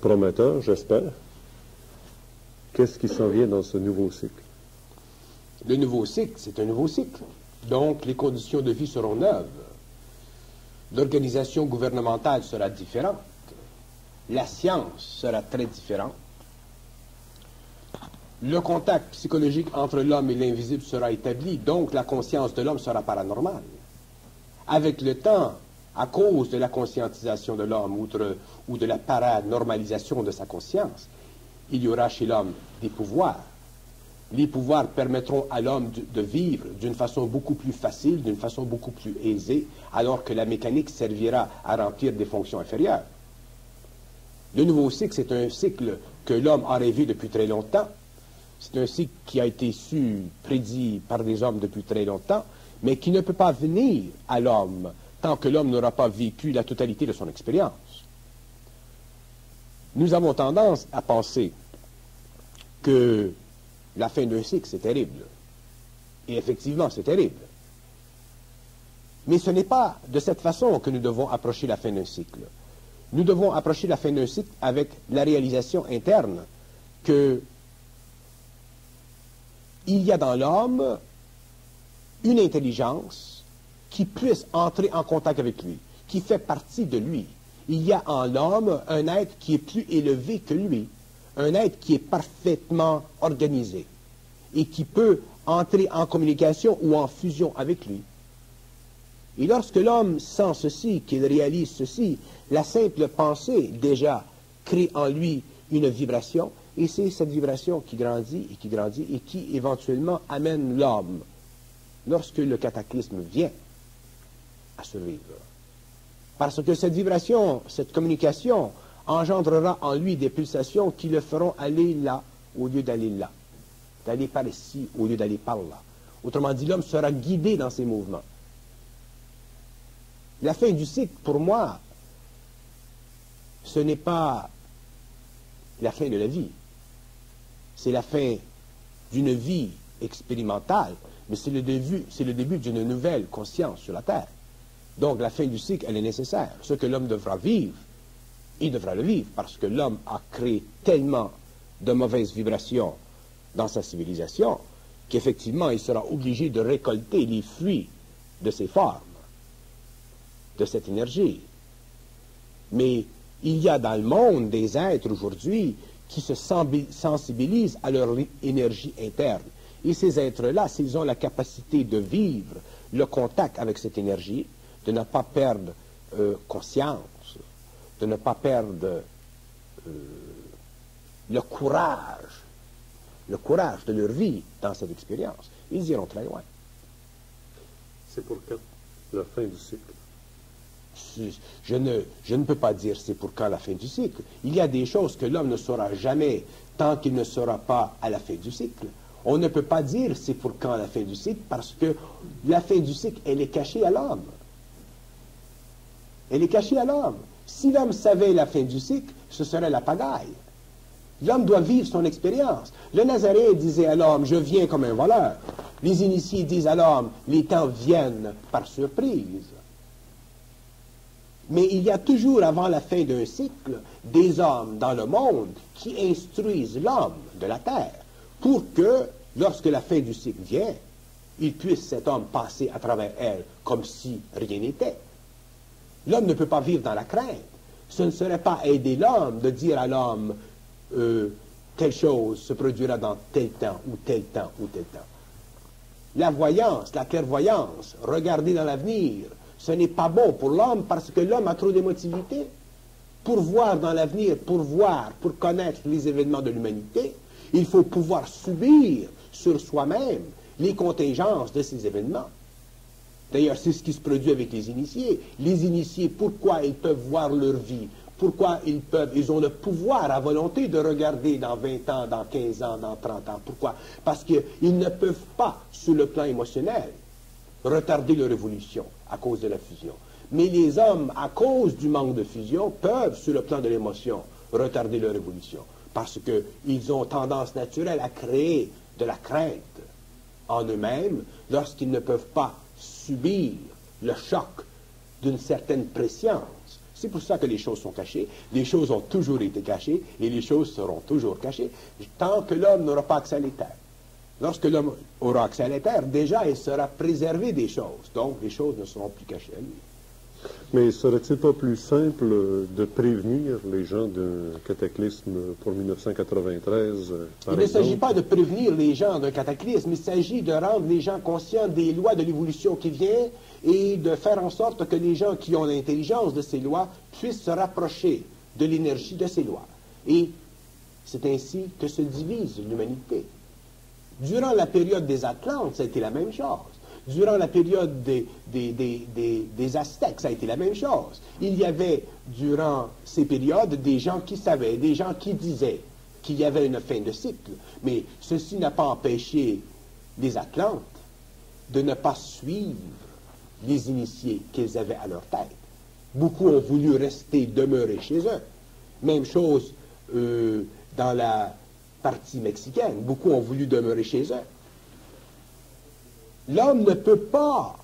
A: Prometteur, j'espère. Qu'est-ce qui s'en vient dans ce nouveau cycle?
B: Le nouveau cycle, c'est un nouveau cycle. Donc, les conditions de vie seront neuves. L'organisation gouvernementale sera différente. La science sera très différente. Le contact psychologique entre l'homme et l'invisible sera établi, donc la conscience de l'homme sera paranormale. Avec le temps, à cause de la conscientisation de l'homme ou de la paranormalisation de sa conscience, il y aura chez l'homme des pouvoirs. Les pouvoirs permettront à l'homme de vivre d'une façon beaucoup plus facile, d'une façon beaucoup plus aisée, alors que la mécanique servira à remplir des fonctions inférieures. Le nouveau cycle, c'est un cycle que l'homme a rêvé depuis très longtemps. C'est un cycle qui a été prédit par des hommes depuis très longtemps, mais qui ne peut pas venir à l'homme tant que l'homme n'aura pas vécu la totalité de son expérience. Nous avons tendance à penser que la fin d'un cycle, c'est terrible. Et effectivement, c'est terrible. Mais ce n'est pas de cette façon que nous devons approcher la fin d'un cycle. Nous devons approcher la fin d'un cycle avec la réalisation interne que il y a dans l'homme une intelligence qui puisse entrer en contact avec lui, qui fait partie de lui. Il y a en l'homme un être qui est plus élevé que lui, un être qui est parfaitement organisé et qui peut entrer en communication ou en fusion avec lui. Et lorsque l'homme sent ceci, qu'il réalise ceci, la simple pensée déjà crée en lui une vibration, et c'est cette vibration qui grandit et qui éventuellement amène l'homme, lorsque le cataclysme vient, à survivre. Parce que cette vibration, cette communication, engendrera en lui des pulsations qui le feront aller là au lieu d'aller là, d'aller par ici au lieu d'aller par là. Autrement dit, l'homme sera guidé dans ses mouvements. La fin du cycle, pour moi, ce n'est pas la fin de la vie. C'est la fin d'une vie expérimentale, mais c'est le début d'une nouvelle conscience sur la Terre. Donc la fin du cycle, elle est nécessaire. Ce que l'homme devra vivre, il devra le vivre, parce que l'homme a créé tellement de mauvaises vibrations dans sa civilisation qu'effectivement, il sera obligé de récolter les fruits de ces formes, de cette énergie. Mais il y a dans le monde des êtres aujourd'hui qui se sensibilisent à leur énergie interne. Et ces êtres-là, s'ils ont la capacité de vivre le contact avec cette énergie, de ne pas perdre conscience, de ne pas perdre le courage de leur vie dans cette expérience, ils iront très loin.
A: C'est pour quand la fin du cycle?
B: Je ne peux pas dire c'est pour quand la fin du cycle. Il y a des choses que l'homme ne saura jamais tant qu'il ne sera pas à la fin du cycle. On ne peut pas dire c'est pour quand la fin du cycle parce que la fin du cycle, elle est cachée à l'homme. Elle est cachée à l'homme. Si l'homme savait la fin du cycle, ce serait la pagaille. L'homme doit vivre son expérience. Le Nazaréen disait à l'homme, je viens comme un voleur. Les initiés disent à l'homme, les temps viennent par surprise. Mais il y a toujours, avant la fin d'un cycle, des hommes dans le monde qui instruisent l'homme de la terre pour que, lorsque la fin du cycle vient, il puisse, cet homme, passer à travers elle comme si rien n'était. L'homme ne peut pas vivre dans la crainte. Ce ne serait pas aider l'homme de dire à l'homme telle chose se produira dans tel temps, ou tel temps, ou tel temps. La voyance, la clairvoyance, regarder dans l'avenir, ce n'est pas bon pour l'homme parce que l'homme a trop d'émotivité. Pour voir dans l'avenir, pour connaître les événements de l'humanité, il faut pouvoir subir sur soi-même les contingences de ces événements. D'ailleurs, c'est ce qui se produit avec les initiés. Les initiés, pourquoi ils peuvent voir leur vie? Pourquoi ils ont le pouvoir à volonté de regarder dans 20 ans, dans 15 ans, dans 30 ans? Pourquoi? Parce qu'ils ne peuvent pas, sur le plan émotionnel, retarder leur évolution à cause de la fusion. Mais les hommes, à cause du manque de fusion, peuvent, sur le plan de l'émotion, retarder leur évolution. Parce qu'ils ont tendance naturelle à créer de la crainte en eux-mêmes lorsqu'ils ne peuvent pas subir le choc d'une certaine préscience. C'est pour ça que les choses sont cachées. Les choses ont toujours été cachées et les choses seront toujours cachées tant que l'homme n'aura pas accès à l'éther. Lorsque l'homme aura accès à l'éther, déjà il sera préservé des choses. Donc les choses ne seront plus cachées à lui.
A: Mais serait-il pas plus simple de prévenir les gens d'un cataclysme pour 1993, par
B: Il ne
A: exemple?
B: s'agit pas de prévenir les gens d'un cataclysme, il s'agit de rendre les gens conscients des lois de l'évolution qui viennent et de faire en sorte que les gens qui ont l'intelligence de ces lois puissent se rapprocher de l'énergie de ces lois. Et c'est ainsi que se divise l'humanité. Durant la période des Atlantes, ça a été la même chose. Durant la période des Aztèques, ça a été la même chose. Il y avait, durant ces périodes, des gens qui savaient, des gens qui disaient qu'il y avait une fin de cycle. Mais ceci n'a pas empêché les Atlantes de ne pas suivre les initiés qu'ils avaient à leur tête. Beaucoup ont voulu demeurer chez eux. Même chose dans la partie mexicaine. Beaucoup ont voulu demeurer chez eux. L'homme ne peut pas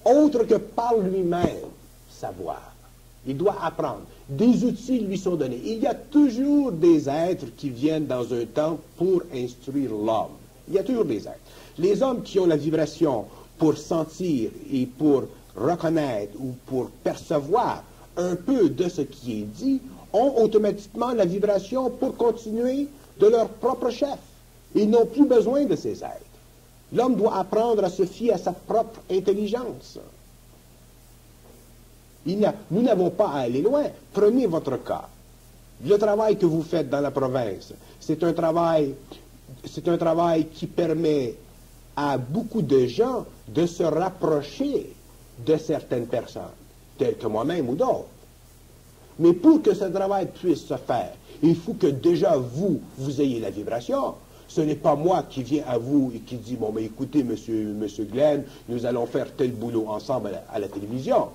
B: autre que par lui-même savoir. Il doit apprendre. Des outils lui sont donnés. Il y a toujours des êtres qui viennent dans un temps pour instruire l'homme. Il y a toujours des êtres. Les hommes qui ont la vibration pour sentir et pour reconnaître ou pour percevoir un peu de ce qui est dit ont automatiquement la vibration pour continuer de leur propre chef. Ils n'ont plus besoin de ces êtres. L'homme doit apprendre à se fier à sa propre intelligence. Nous n'avons pas à aller loin. Prenez votre cas. Le travail que vous faites dans la province, c'est un travail qui permet à beaucoup de gens de se rapprocher de certaines personnes, telles que moi-même ou d'autres. Mais pour que ce travail puisse se faire, il faut que déjà vous ayez la vibration. Ce n'est pas moi qui viens à vous et qui dit, bon, mais écoutez, monsieur Glenn, nous allons faire tel boulot ensemble à la télévision.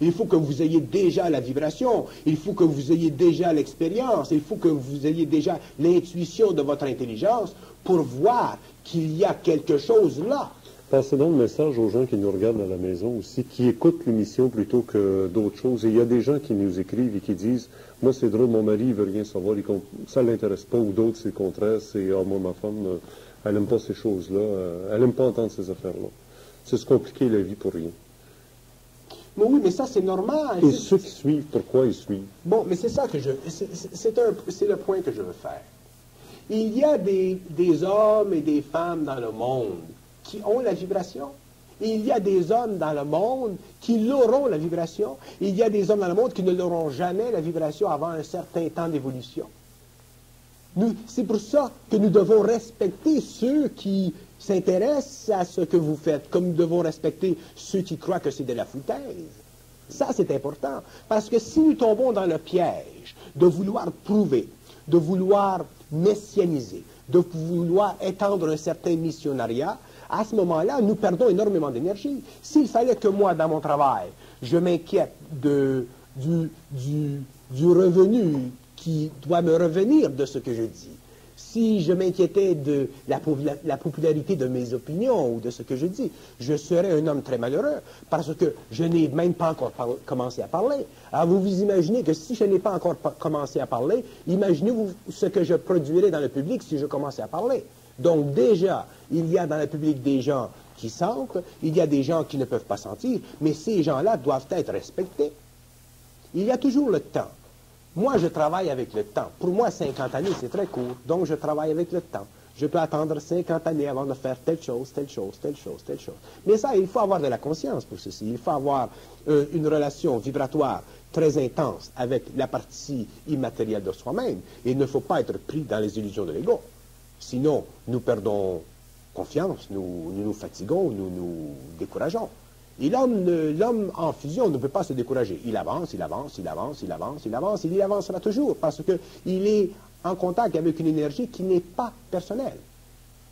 B: Il faut que vous ayez déjà la vibration, il faut que vous ayez déjà l'expérience, il faut que vous ayez déjà l'intuition de votre intelligence pour voir qu'il y a quelque chose là.
A: Passez donc le message aux gens qui nous regardent à la maison aussi, qui écoutent l'émission plutôt que d'autres choses. Et il y a des gens qui nous écrivent et qui disent, moi c'est drôle, mon mari il veut rien savoir, ça ne l'intéresse pas, ou d'autres c'est le contraire, c'est, ah moi ma femme, elle n'aime pas ces choses-là, elle n'aime pas entendre ces affaires-là. C'est se compliquer la vie pour rien.
B: Mais oui, mais ça, c'est normal.
A: Et ceux qui suivent, pourquoi ils suivent?
B: Bon, mais c'est ça que c'est le point que je veux faire. Il y a des hommes et des femmes dans le monde qui ont la vibration. Il y a des hommes dans le monde qui l'auront, la vibration. Il y a des hommes dans le monde qui ne l'auront jamais, la vibration, avant un certain temps d'évolution. C'est pour ça que nous devons respecter ceux qui s'intéressent à ce que vous faites, comme nous devons respecter ceux qui croient que c'est de la foutaise. Ça, c'est important. Parce que si nous tombons dans le piège de vouloir prouver, de vouloir messianiser, de vouloir étendre un certain missionnariat, à ce moment-là, nous perdons énormément d'énergie. S'il fallait que moi, dans mon travail, je m'inquiète du revenu qui doit me revenir de ce que je dis, si je m'inquiétais de la popularité de mes opinions ou de ce que je dis, je serais un homme très malheureux parce que je n'ai même pas encore commencé à parler. Alors vous imaginez que si je n'ai pas encore commencé à parler, imaginez-vous ce que je produirais dans le public si je commençais à parler. Donc déjà, il y a dans le public des gens qui sentent, il y a des gens qui ne peuvent pas sentir, mais ces gens-là doivent être respectés. Il y a toujours le temps. Moi, je travaille avec le temps. Pour moi, 50 années, c'est très court. Donc, je travaille avec le temps. Je peux attendre 50 années avant de faire telle chose, telle chose, telle chose, telle chose. Mais ça, il faut avoir de la conscience pour ceci. Il faut avoir une relation vibratoire très intense avec la partie immatérielle de soi-même. Il ne faut pas être pris dans les illusions de l'ego. Sinon, nous perdons confiance, nous nous fatiguons, nous nous décourageons. Et l'homme en fusion ne peut pas se décourager. Il avance, il avance, il avance, il avance, il avance, il y avancera toujours parce qu'il est en contact avec une énergie qui n'est pas personnelle.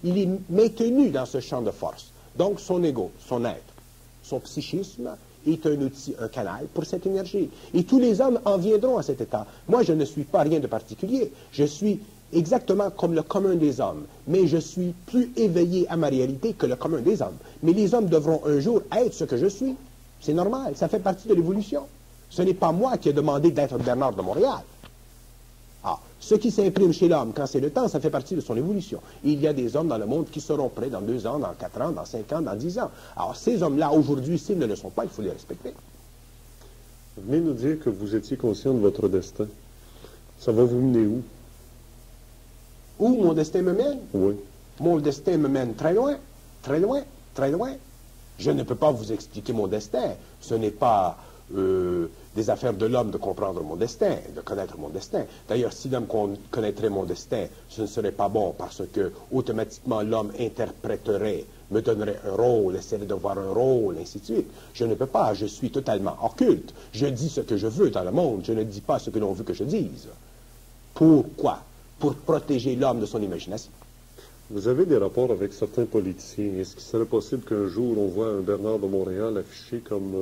B: Il est maintenu dans ce champ de force. Donc son ego, son être, son psychisme est un outil, un canal pour cette énergie. Et tous les hommes en viendront à cet état. Moi, je ne suis pas rien de particulier. Je suis exactement comme le commun des hommes, mais je suis plus éveillé à ma réalité que le commun des hommes. Mais les hommes devront un jour être ce que je suis. C'est normal, ça fait partie de l'évolution. Ce n'est pas moi qui ai demandé d'être Bernard de Montréal. Ah, ce qui s'imprime chez l'homme quand c'est le temps, ça fait partie de son évolution. Et il y a des hommes dans le monde qui seront prêts dans 2 ans, dans 4 ans, dans 5 ans, dans 10 ans. Alors ces hommes-là, aujourd'hui, s'ils ne le sont pas, il faut les respecter.
A: Vous venez nous dire que vous étiez conscient de votre destin. Ça va vous mener où?
B: Où mon destin me mène?
A: Oui.
B: Mon destin me mène très loin, très loin, très loin. Je ne peux pas vous expliquer mon destin. Ce n'est pas des affaires de l'homme de comprendre mon destin, de connaître mon destin. D'ailleurs, si l'homme connaîtrait mon destin, ce ne serait pas bon parce que automatiquement l'homme interpréterait, me donnerait un rôle, essaierait de voir un rôle, ainsi de suite. Je ne peux pas, je suis totalement occulte. Je dis ce que je veux dans le monde, je ne dis pas ce que l'on veut que je dise. Pourquoi? Pour protéger l'homme de son imagination.
A: Vous avez des rapports avec certains politiciens. Est-ce qu'il serait possible qu'un jour on voit un Bernard de Montréal affiché comme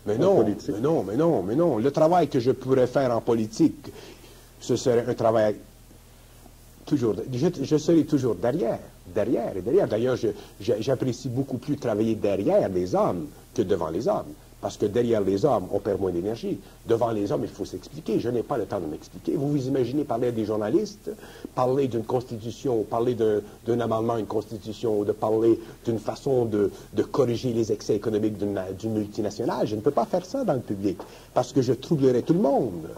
A: politique?
B: Mais non. Le travail que je pourrais faire en politique, ce serait un travail toujours, je serai toujours derrière. D'ailleurs, j'apprécie beaucoup plus travailler derrière les hommes que devant les hommes. Parce que derrière les hommes, on perd moins d'énergie. Devant les hommes, il faut s'expliquer. Je n'ai pas le temps de m'expliquer. Vous vous imaginez parler à des journalistes, parler d'une constitution, parler d'un amendement à une constitution, ou de parler d'une façon de corriger les excès économiques d'une multinationale. Je ne peux pas faire ça dans le public, parce que je troublerais tout le monde.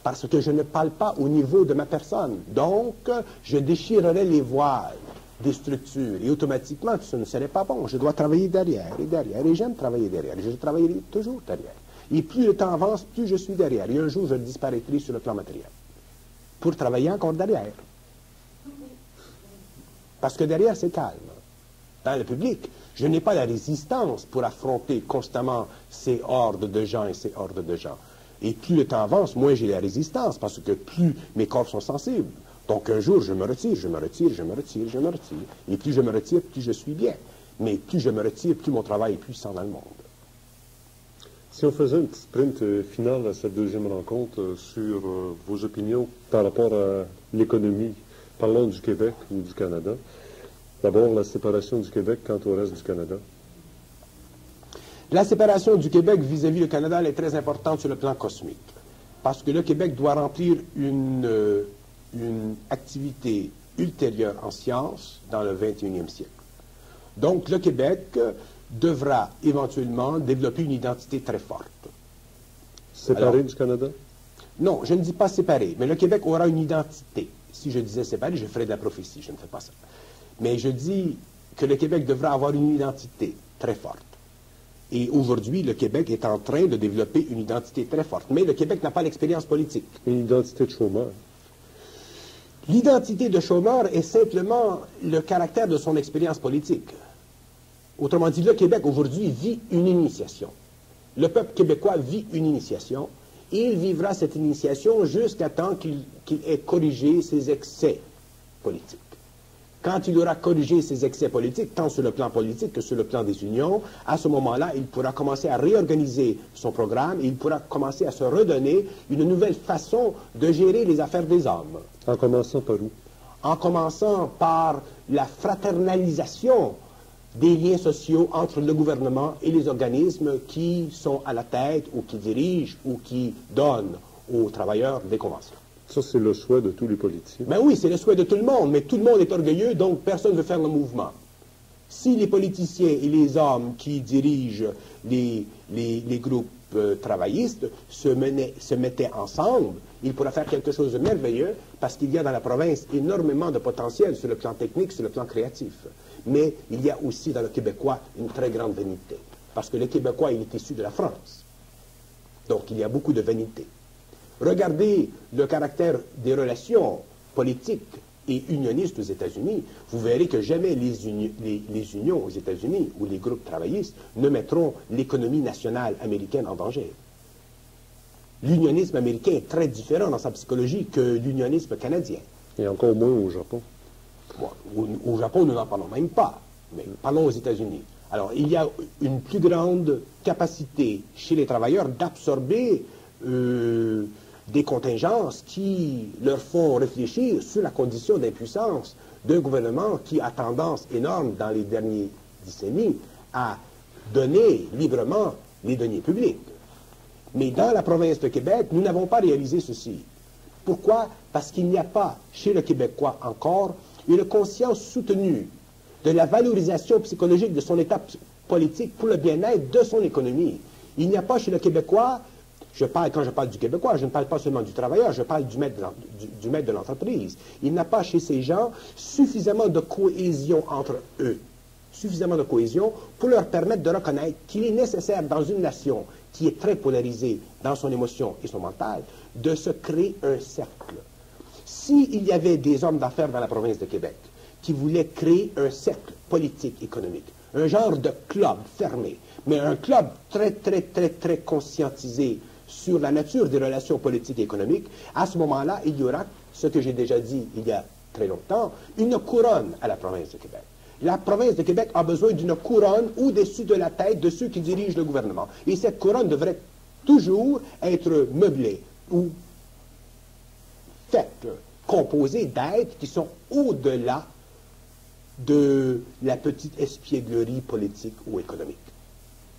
B: Parce que je ne parle pas au niveau de ma personne. Donc, je déchirerais les voiles des structures, et automatiquement, ce ne serait pas bon. Je dois travailler derrière, et j'aime travailler derrière, et je travaillerai toujours derrière. Et plus le temps avance, plus je suis derrière. Et un jour, je disparaîtrai sur le plan matériel, pour travailler encore derrière. Parce que derrière, c'est calme. Dans le public, je n'ai pas la résistance pour affronter constamment ces hordes de gens et ces hordes de gens. Et plus le temps avance, moins j'ai la résistance, parce que plus mes corps sont sensibles. Donc un jour, je me retire. Et plus je me retire, plus je suis bien. Mais plus je me retire, plus mon travail est puissant dans le monde.
A: Si on faisait un petit sprint final à cette deuxième rencontre sur vos opinions par rapport à l'économie, parlons du Québec ou du Canada. D'abord, la séparation du Québec quant au reste du Canada.
B: La séparation du Québec vis-à-vis du Canada, elle est très importante sur le plan cosmique. Parce que le Québec doit remplir une activité ultérieure en sciences dans le 21e siècle. Donc, le Québec devra éventuellement développer une identité très forte.
A: Séparé du Canada?
B: Non, je ne dis pas séparé, mais le Québec aura une identité. Si je disais séparé, je ferais de la prophétie, je ne fais pas ça. Mais je dis que le Québec devra avoir une identité très forte. Et aujourd'hui, le Québec est en train de développer une identité très forte. Mais le Québec n'a pas l'expérience politique.
A: Une identité de chômeur.
B: L'identité de chômeur est simplement le caractère de son expérience politique. Autrement dit, le Québec aujourd'hui vit une initiation. Le peuple québécois vit une initiation et il vivra cette initiation jusqu'à temps qu'il ait corrigé ses excès politiques. Quand il aura corrigé ses excès politiques, tant sur le plan politique que sur le plan des unions, à ce moment-là, il pourra commencer à réorganiser son programme et il pourra commencer à se redonner une nouvelle façon de gérer les affaires des hommes.
A: En commençant par où?
B: En commençant par la fraternalisation des liens sociaux entre le gouvernement et les organismes qui sont à la tête ou qui dirigent ou qui donnent aux travailleurs des conventions.
A: Ça, c'est le souhait de tous les politiciens.
B: Ben oui, c'est le souhait de tout le monde, mais tout le monde est orgueilleux, donc personne ne veut faire le mouvement. Si les politiciens et les hommes qui dirigent les groupes travaillistes se mettaient ensemble, ils pourraient faire quelque chose de merveilleux, parce qu'il y a dans la province énormément de potentiel sur le plan technique, sur le plan créatif. Mais il y a aussi dans le Québécois une très grande vanité, parce que le Québécois, il est issu de la France. Donc il y a beaucoup de vanité. Regardez le caractère des relations politiques et unionistes aux États-Unis, vous verrez que jamais les unions aux États-Unis ou les groupes travaillistes ne mettront l'économie nationale américaine en danger. L'unionisme américain est très différent dans sa psychologie que l'unionisme canadien.
A: Et encore moins au Japon.
B: Bon, au Japon, nous n'en parlons même pas, mais parlons aux États-Unis. Alors, il y a une plus grande capacité chez les travailleurs d'absorber des contingences qui leur font réfléchir sur la condition d'impuissance d'un gouvernement qui a tendance énorme dans les dernières décennies à donner librement les deniers publics. Mais dans la province de Québec, nous n'avons pas réalisé ceci. Pourquoi? Parce qu'il n'y a pas chez le Québécois encore une conscience soutenue de la valorisation psychologique de son état politique pour le bien-être de son économie. Il n'y a pas chez le Québécois, quand je parle du Québécois, je ne parle pas seulement du travailleur, je parle du maître de l'entreprise. Il n'y a pas chez ces gens suffisamment de cohésion entre eux, suffisamment de cohésion pour leur permettre de reconnaître qu'il est nécessaire dans une nation qui est très polarisée dans son émotion et son mental, de se créer un cercle. S'il y avait des hommes d'affaires dans la province de Québec qui voulaient créer un cercle politique, économique, un genre de club fermé, mais un club très, très, très, très conscientisé sur la nature des relations politiques et économiques, à ce moment-là, il y aura, ce que j'ai déjà dit il y a très longtemps, une couronne à la province de Québec. La province de Québec a besoin d'une couronne au-dessus de la tête de ceux qui dirigent le gouvernement. Et cette couronne devrait toujours être meublée ou faite composée d'êtres qui sont au-delà de la petite espièglerie politique ou économique.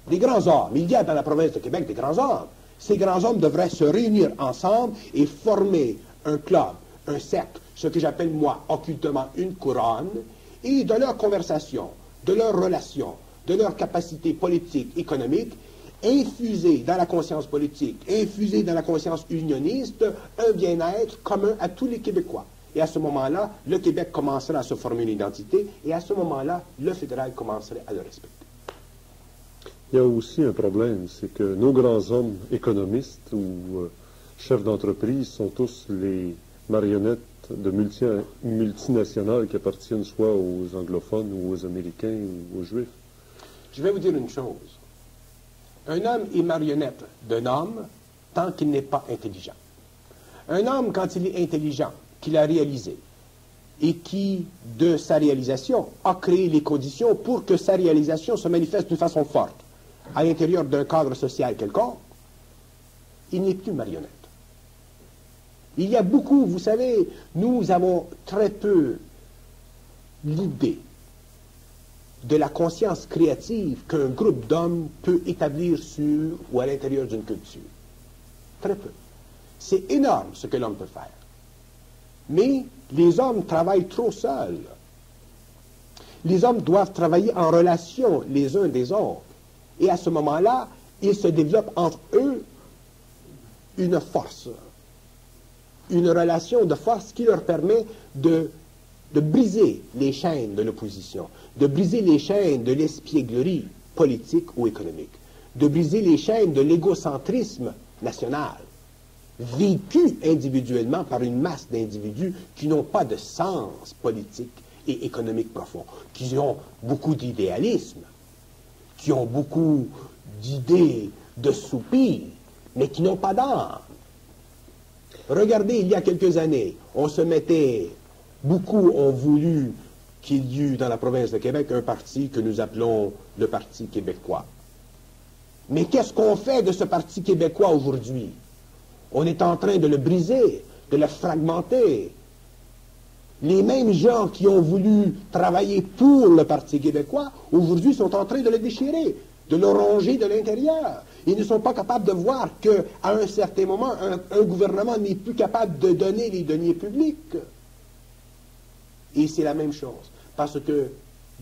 B: Des grands hommes, il y a dans la province de Québec des grands hommes. Ces grands hommes devraient se réunir ensemble et former un club, un cercle, ce que j'appelle moi occultement une couronne, et de leur conversation, de leurs relations, de leurs capacités politiques, économiques, infuser dans la conscience politique, infuser dans la conscience unioniste un bien-être commun à tous les Québécois. Et à ce moment-là, le Québec commencerait à se former une identité, et à ce moment-là, le fédéral commencerait à le respecter.
A: Il y a aussi un problème, c'est que nos grands hommes économistes ou chefs d'entreprise sont tous les marionnettes de multinationales qui appartiennent soit aux anglophones ou aux Américains ou aux Juifs.
B: Je vais vous dire une chose. Un homme est marionnette d'un homme tant qu'il n'est pas intelligent. Un homme, quand il est intelligent, qu'il a réalisé, et qui, de sa réalisation, a créé les conditions pour que sa réalisation se manifeste d'une façon forte à l'intérieur d'un cadre social quelconque, il n'est plus marionnette. Il y a beaucoup, vous savez, nous avons très peu l'idée de la conscience créative qu'un groupe d'hommes peut établir sur ou à l'intérieur d'une culture. Très peu. C'est énorme ce que l'homme peut faire. Mais les hommes travaillent trop seuls. Les hommes doivent travailler en relation les uns des autres. Et à ce moment-là, il se développe entre eux une force, une relation de force qui leur permet de briser les chaînes de l'opposition, de briser les chaînes de l'espièglerie politique ou économique, de briser les chaînes de l'égocentrisme national, vécu individuellement par une masse d'individus qui n'ont pas de sens politique et économique profond, qui ont beaucoup d'idéalisme, qui ont beaucoup d'idées de soupir, mais qui n'ont pas d'âme. Regardez, il y a quelques années, beaucoup ont voulu qu'il y eût dans la province de Québec un parti que nous appelons le Parti québécois. Mais qu'est-ce qu'on fait de ce Parti québécois aujourd'hui? On est en train de le briser, de le fragmenter. Les mêmes gens qui ont voulu travailler pour le Parti québécois, aujourd'hui sont en train de le déchirer, de le ronger de l'intérieur. Ils ne sont pas capables de voir qu'à un certain moment, un gouvernement n'est plus capable de donner les deniers publics. Et c'est la même chose, parce que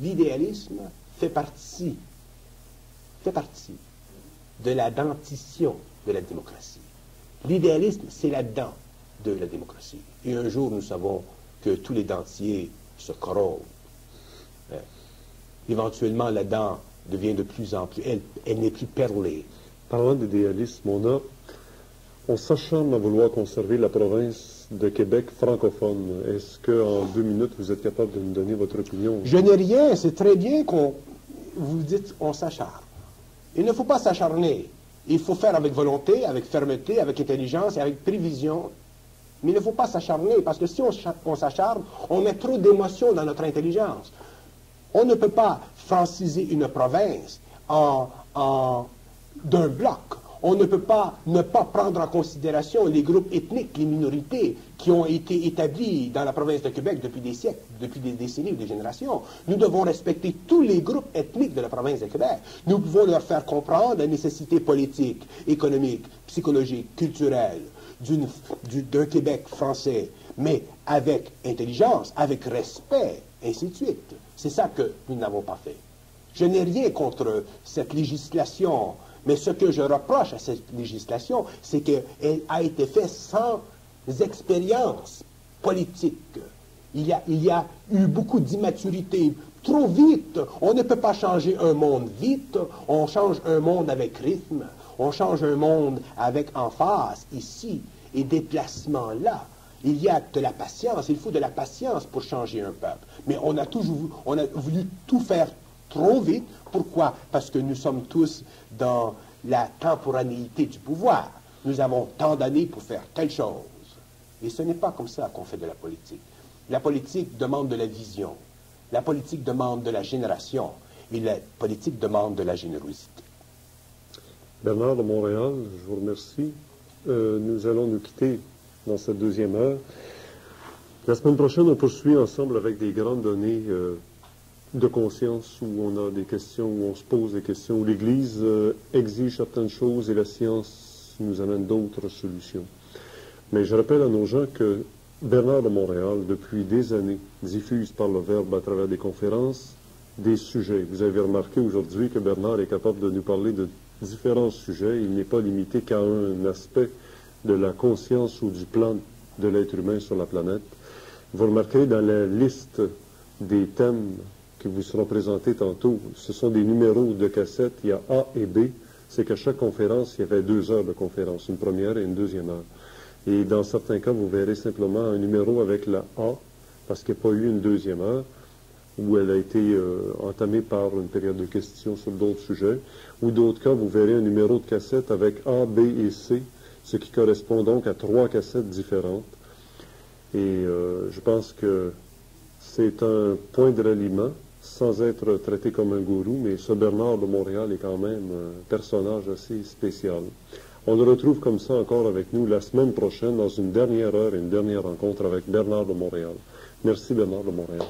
B: l'idéalisme fait partie de la dentition de la démocratie. L'idéalisme, c'est la dent de la démocratie. Et un jour, nous savons que tous les dentiers se corrompent. Éventuellement, la dent devient de plus en plus... Elle n'est plus perlée.
A: Parlant d'idéalisme, on s'acharne à vouloir conserver la province de Québec francophone. Est-ce qu'en 2 minutes, vous êtes capable de nous donner votre opinion?
B: Je n'ai rien. C'est très bien vous dites on s'acharne. Il ne faut pas s'acharner. Il faut faire avec volonté, avec fermeté, avec intelligence et avec prévision. Mais il ne faut pas s'acharner, parce que si on s'acharne, on met trop d'émotions dans notre intelligence. On ne peut pas franciser une province d'un bloc. On ne peut pas ne pas prendre en considération les groupes ethniques, les minorités qui ont été établis dans la province de Québec depuis des siècles, depuis des décennies ou des générations. Nous devons respecter tous les groupes ethniques de la province de Québec. Nous pouvons leur faire comprendre la nécessité politique, économique, psychologique, culturelle d'un Québec français, mais avec intelligence, avec respect, ainsi de suite. C'est ça que nous n'avons pas fait. Je n'ai rien contre cette législation, mais ce que je reproche à cette législation, c'est qu'elle a été faite sans expérience politique. Il y a eu beaucoup d'immaturité, trop vite. On ne peut pas changer un monde vite, on change un monde avec rythme, on change un monde avec emphase ici et déplacement là. Il y a de la patience, il faut de la patience pour changer un peuple. Mais on a voulu tout faire trop vite. Pourquoi? Parce que nous sommes tous dans la temporanéité du pouvoir. Nous avons tant d'années pour faire telle chose. Et ce n'est pas comme ça qu'on fait de la politique. La politique demande de la vision. La politique demande de la génération. Et la politique demande de la générosité.
A: Bernard de Montréal, je vous remercie. Nous allons nous quitter dans cette 2e heure. La semaine prochaine, on poursuit ensemble avec des grandes données de conscience où on a des questions, où on se pose des questions, où l'Église exige certaines choses et la science nous amène d'autres solutions. Mais je rappelle à nos gens que Bernard de Montréal, depuis des années, diffuse par le Verbe à travers des conférences des sujets. Vous avez remarqué aujourd'hui que Bernard est capable de nous parler de différents sujets. Il n'est pas limité qu'à un aspect de la conscience ou du plan de l'être humain sur la planète. Vous remarquerez dans la liste des thèmes qui vous seront présentés tantôt, ce sont des numéros de cassettes, il y a A et B. C'est qu'à chaque conférence, il y avait 2 heures de conférence, une première et une deuxième heure. Et dans certains cas, vous verrez simplement un numéro avec la A, parce qu'il n'y a pas eu une deuxième heure, où elle a été entamée par une période de questions sur d'autres sujets. Ou d'autres cas, vous verrez un numéro de cassette avec A, B et C, ce qui correspond donc à 3 cassettes différentes. Et je pense que c'est un point de ralliement, sans être traité comme un gourou, mais ce Bernard de Montréal est quand même un personnage assez spécial. On le retrouve comme ça encore avec nous la semaine prochaine dans une dernière heure et une dernière rencontre avec Bernard de Montréal. Merci Bernard de Montréal.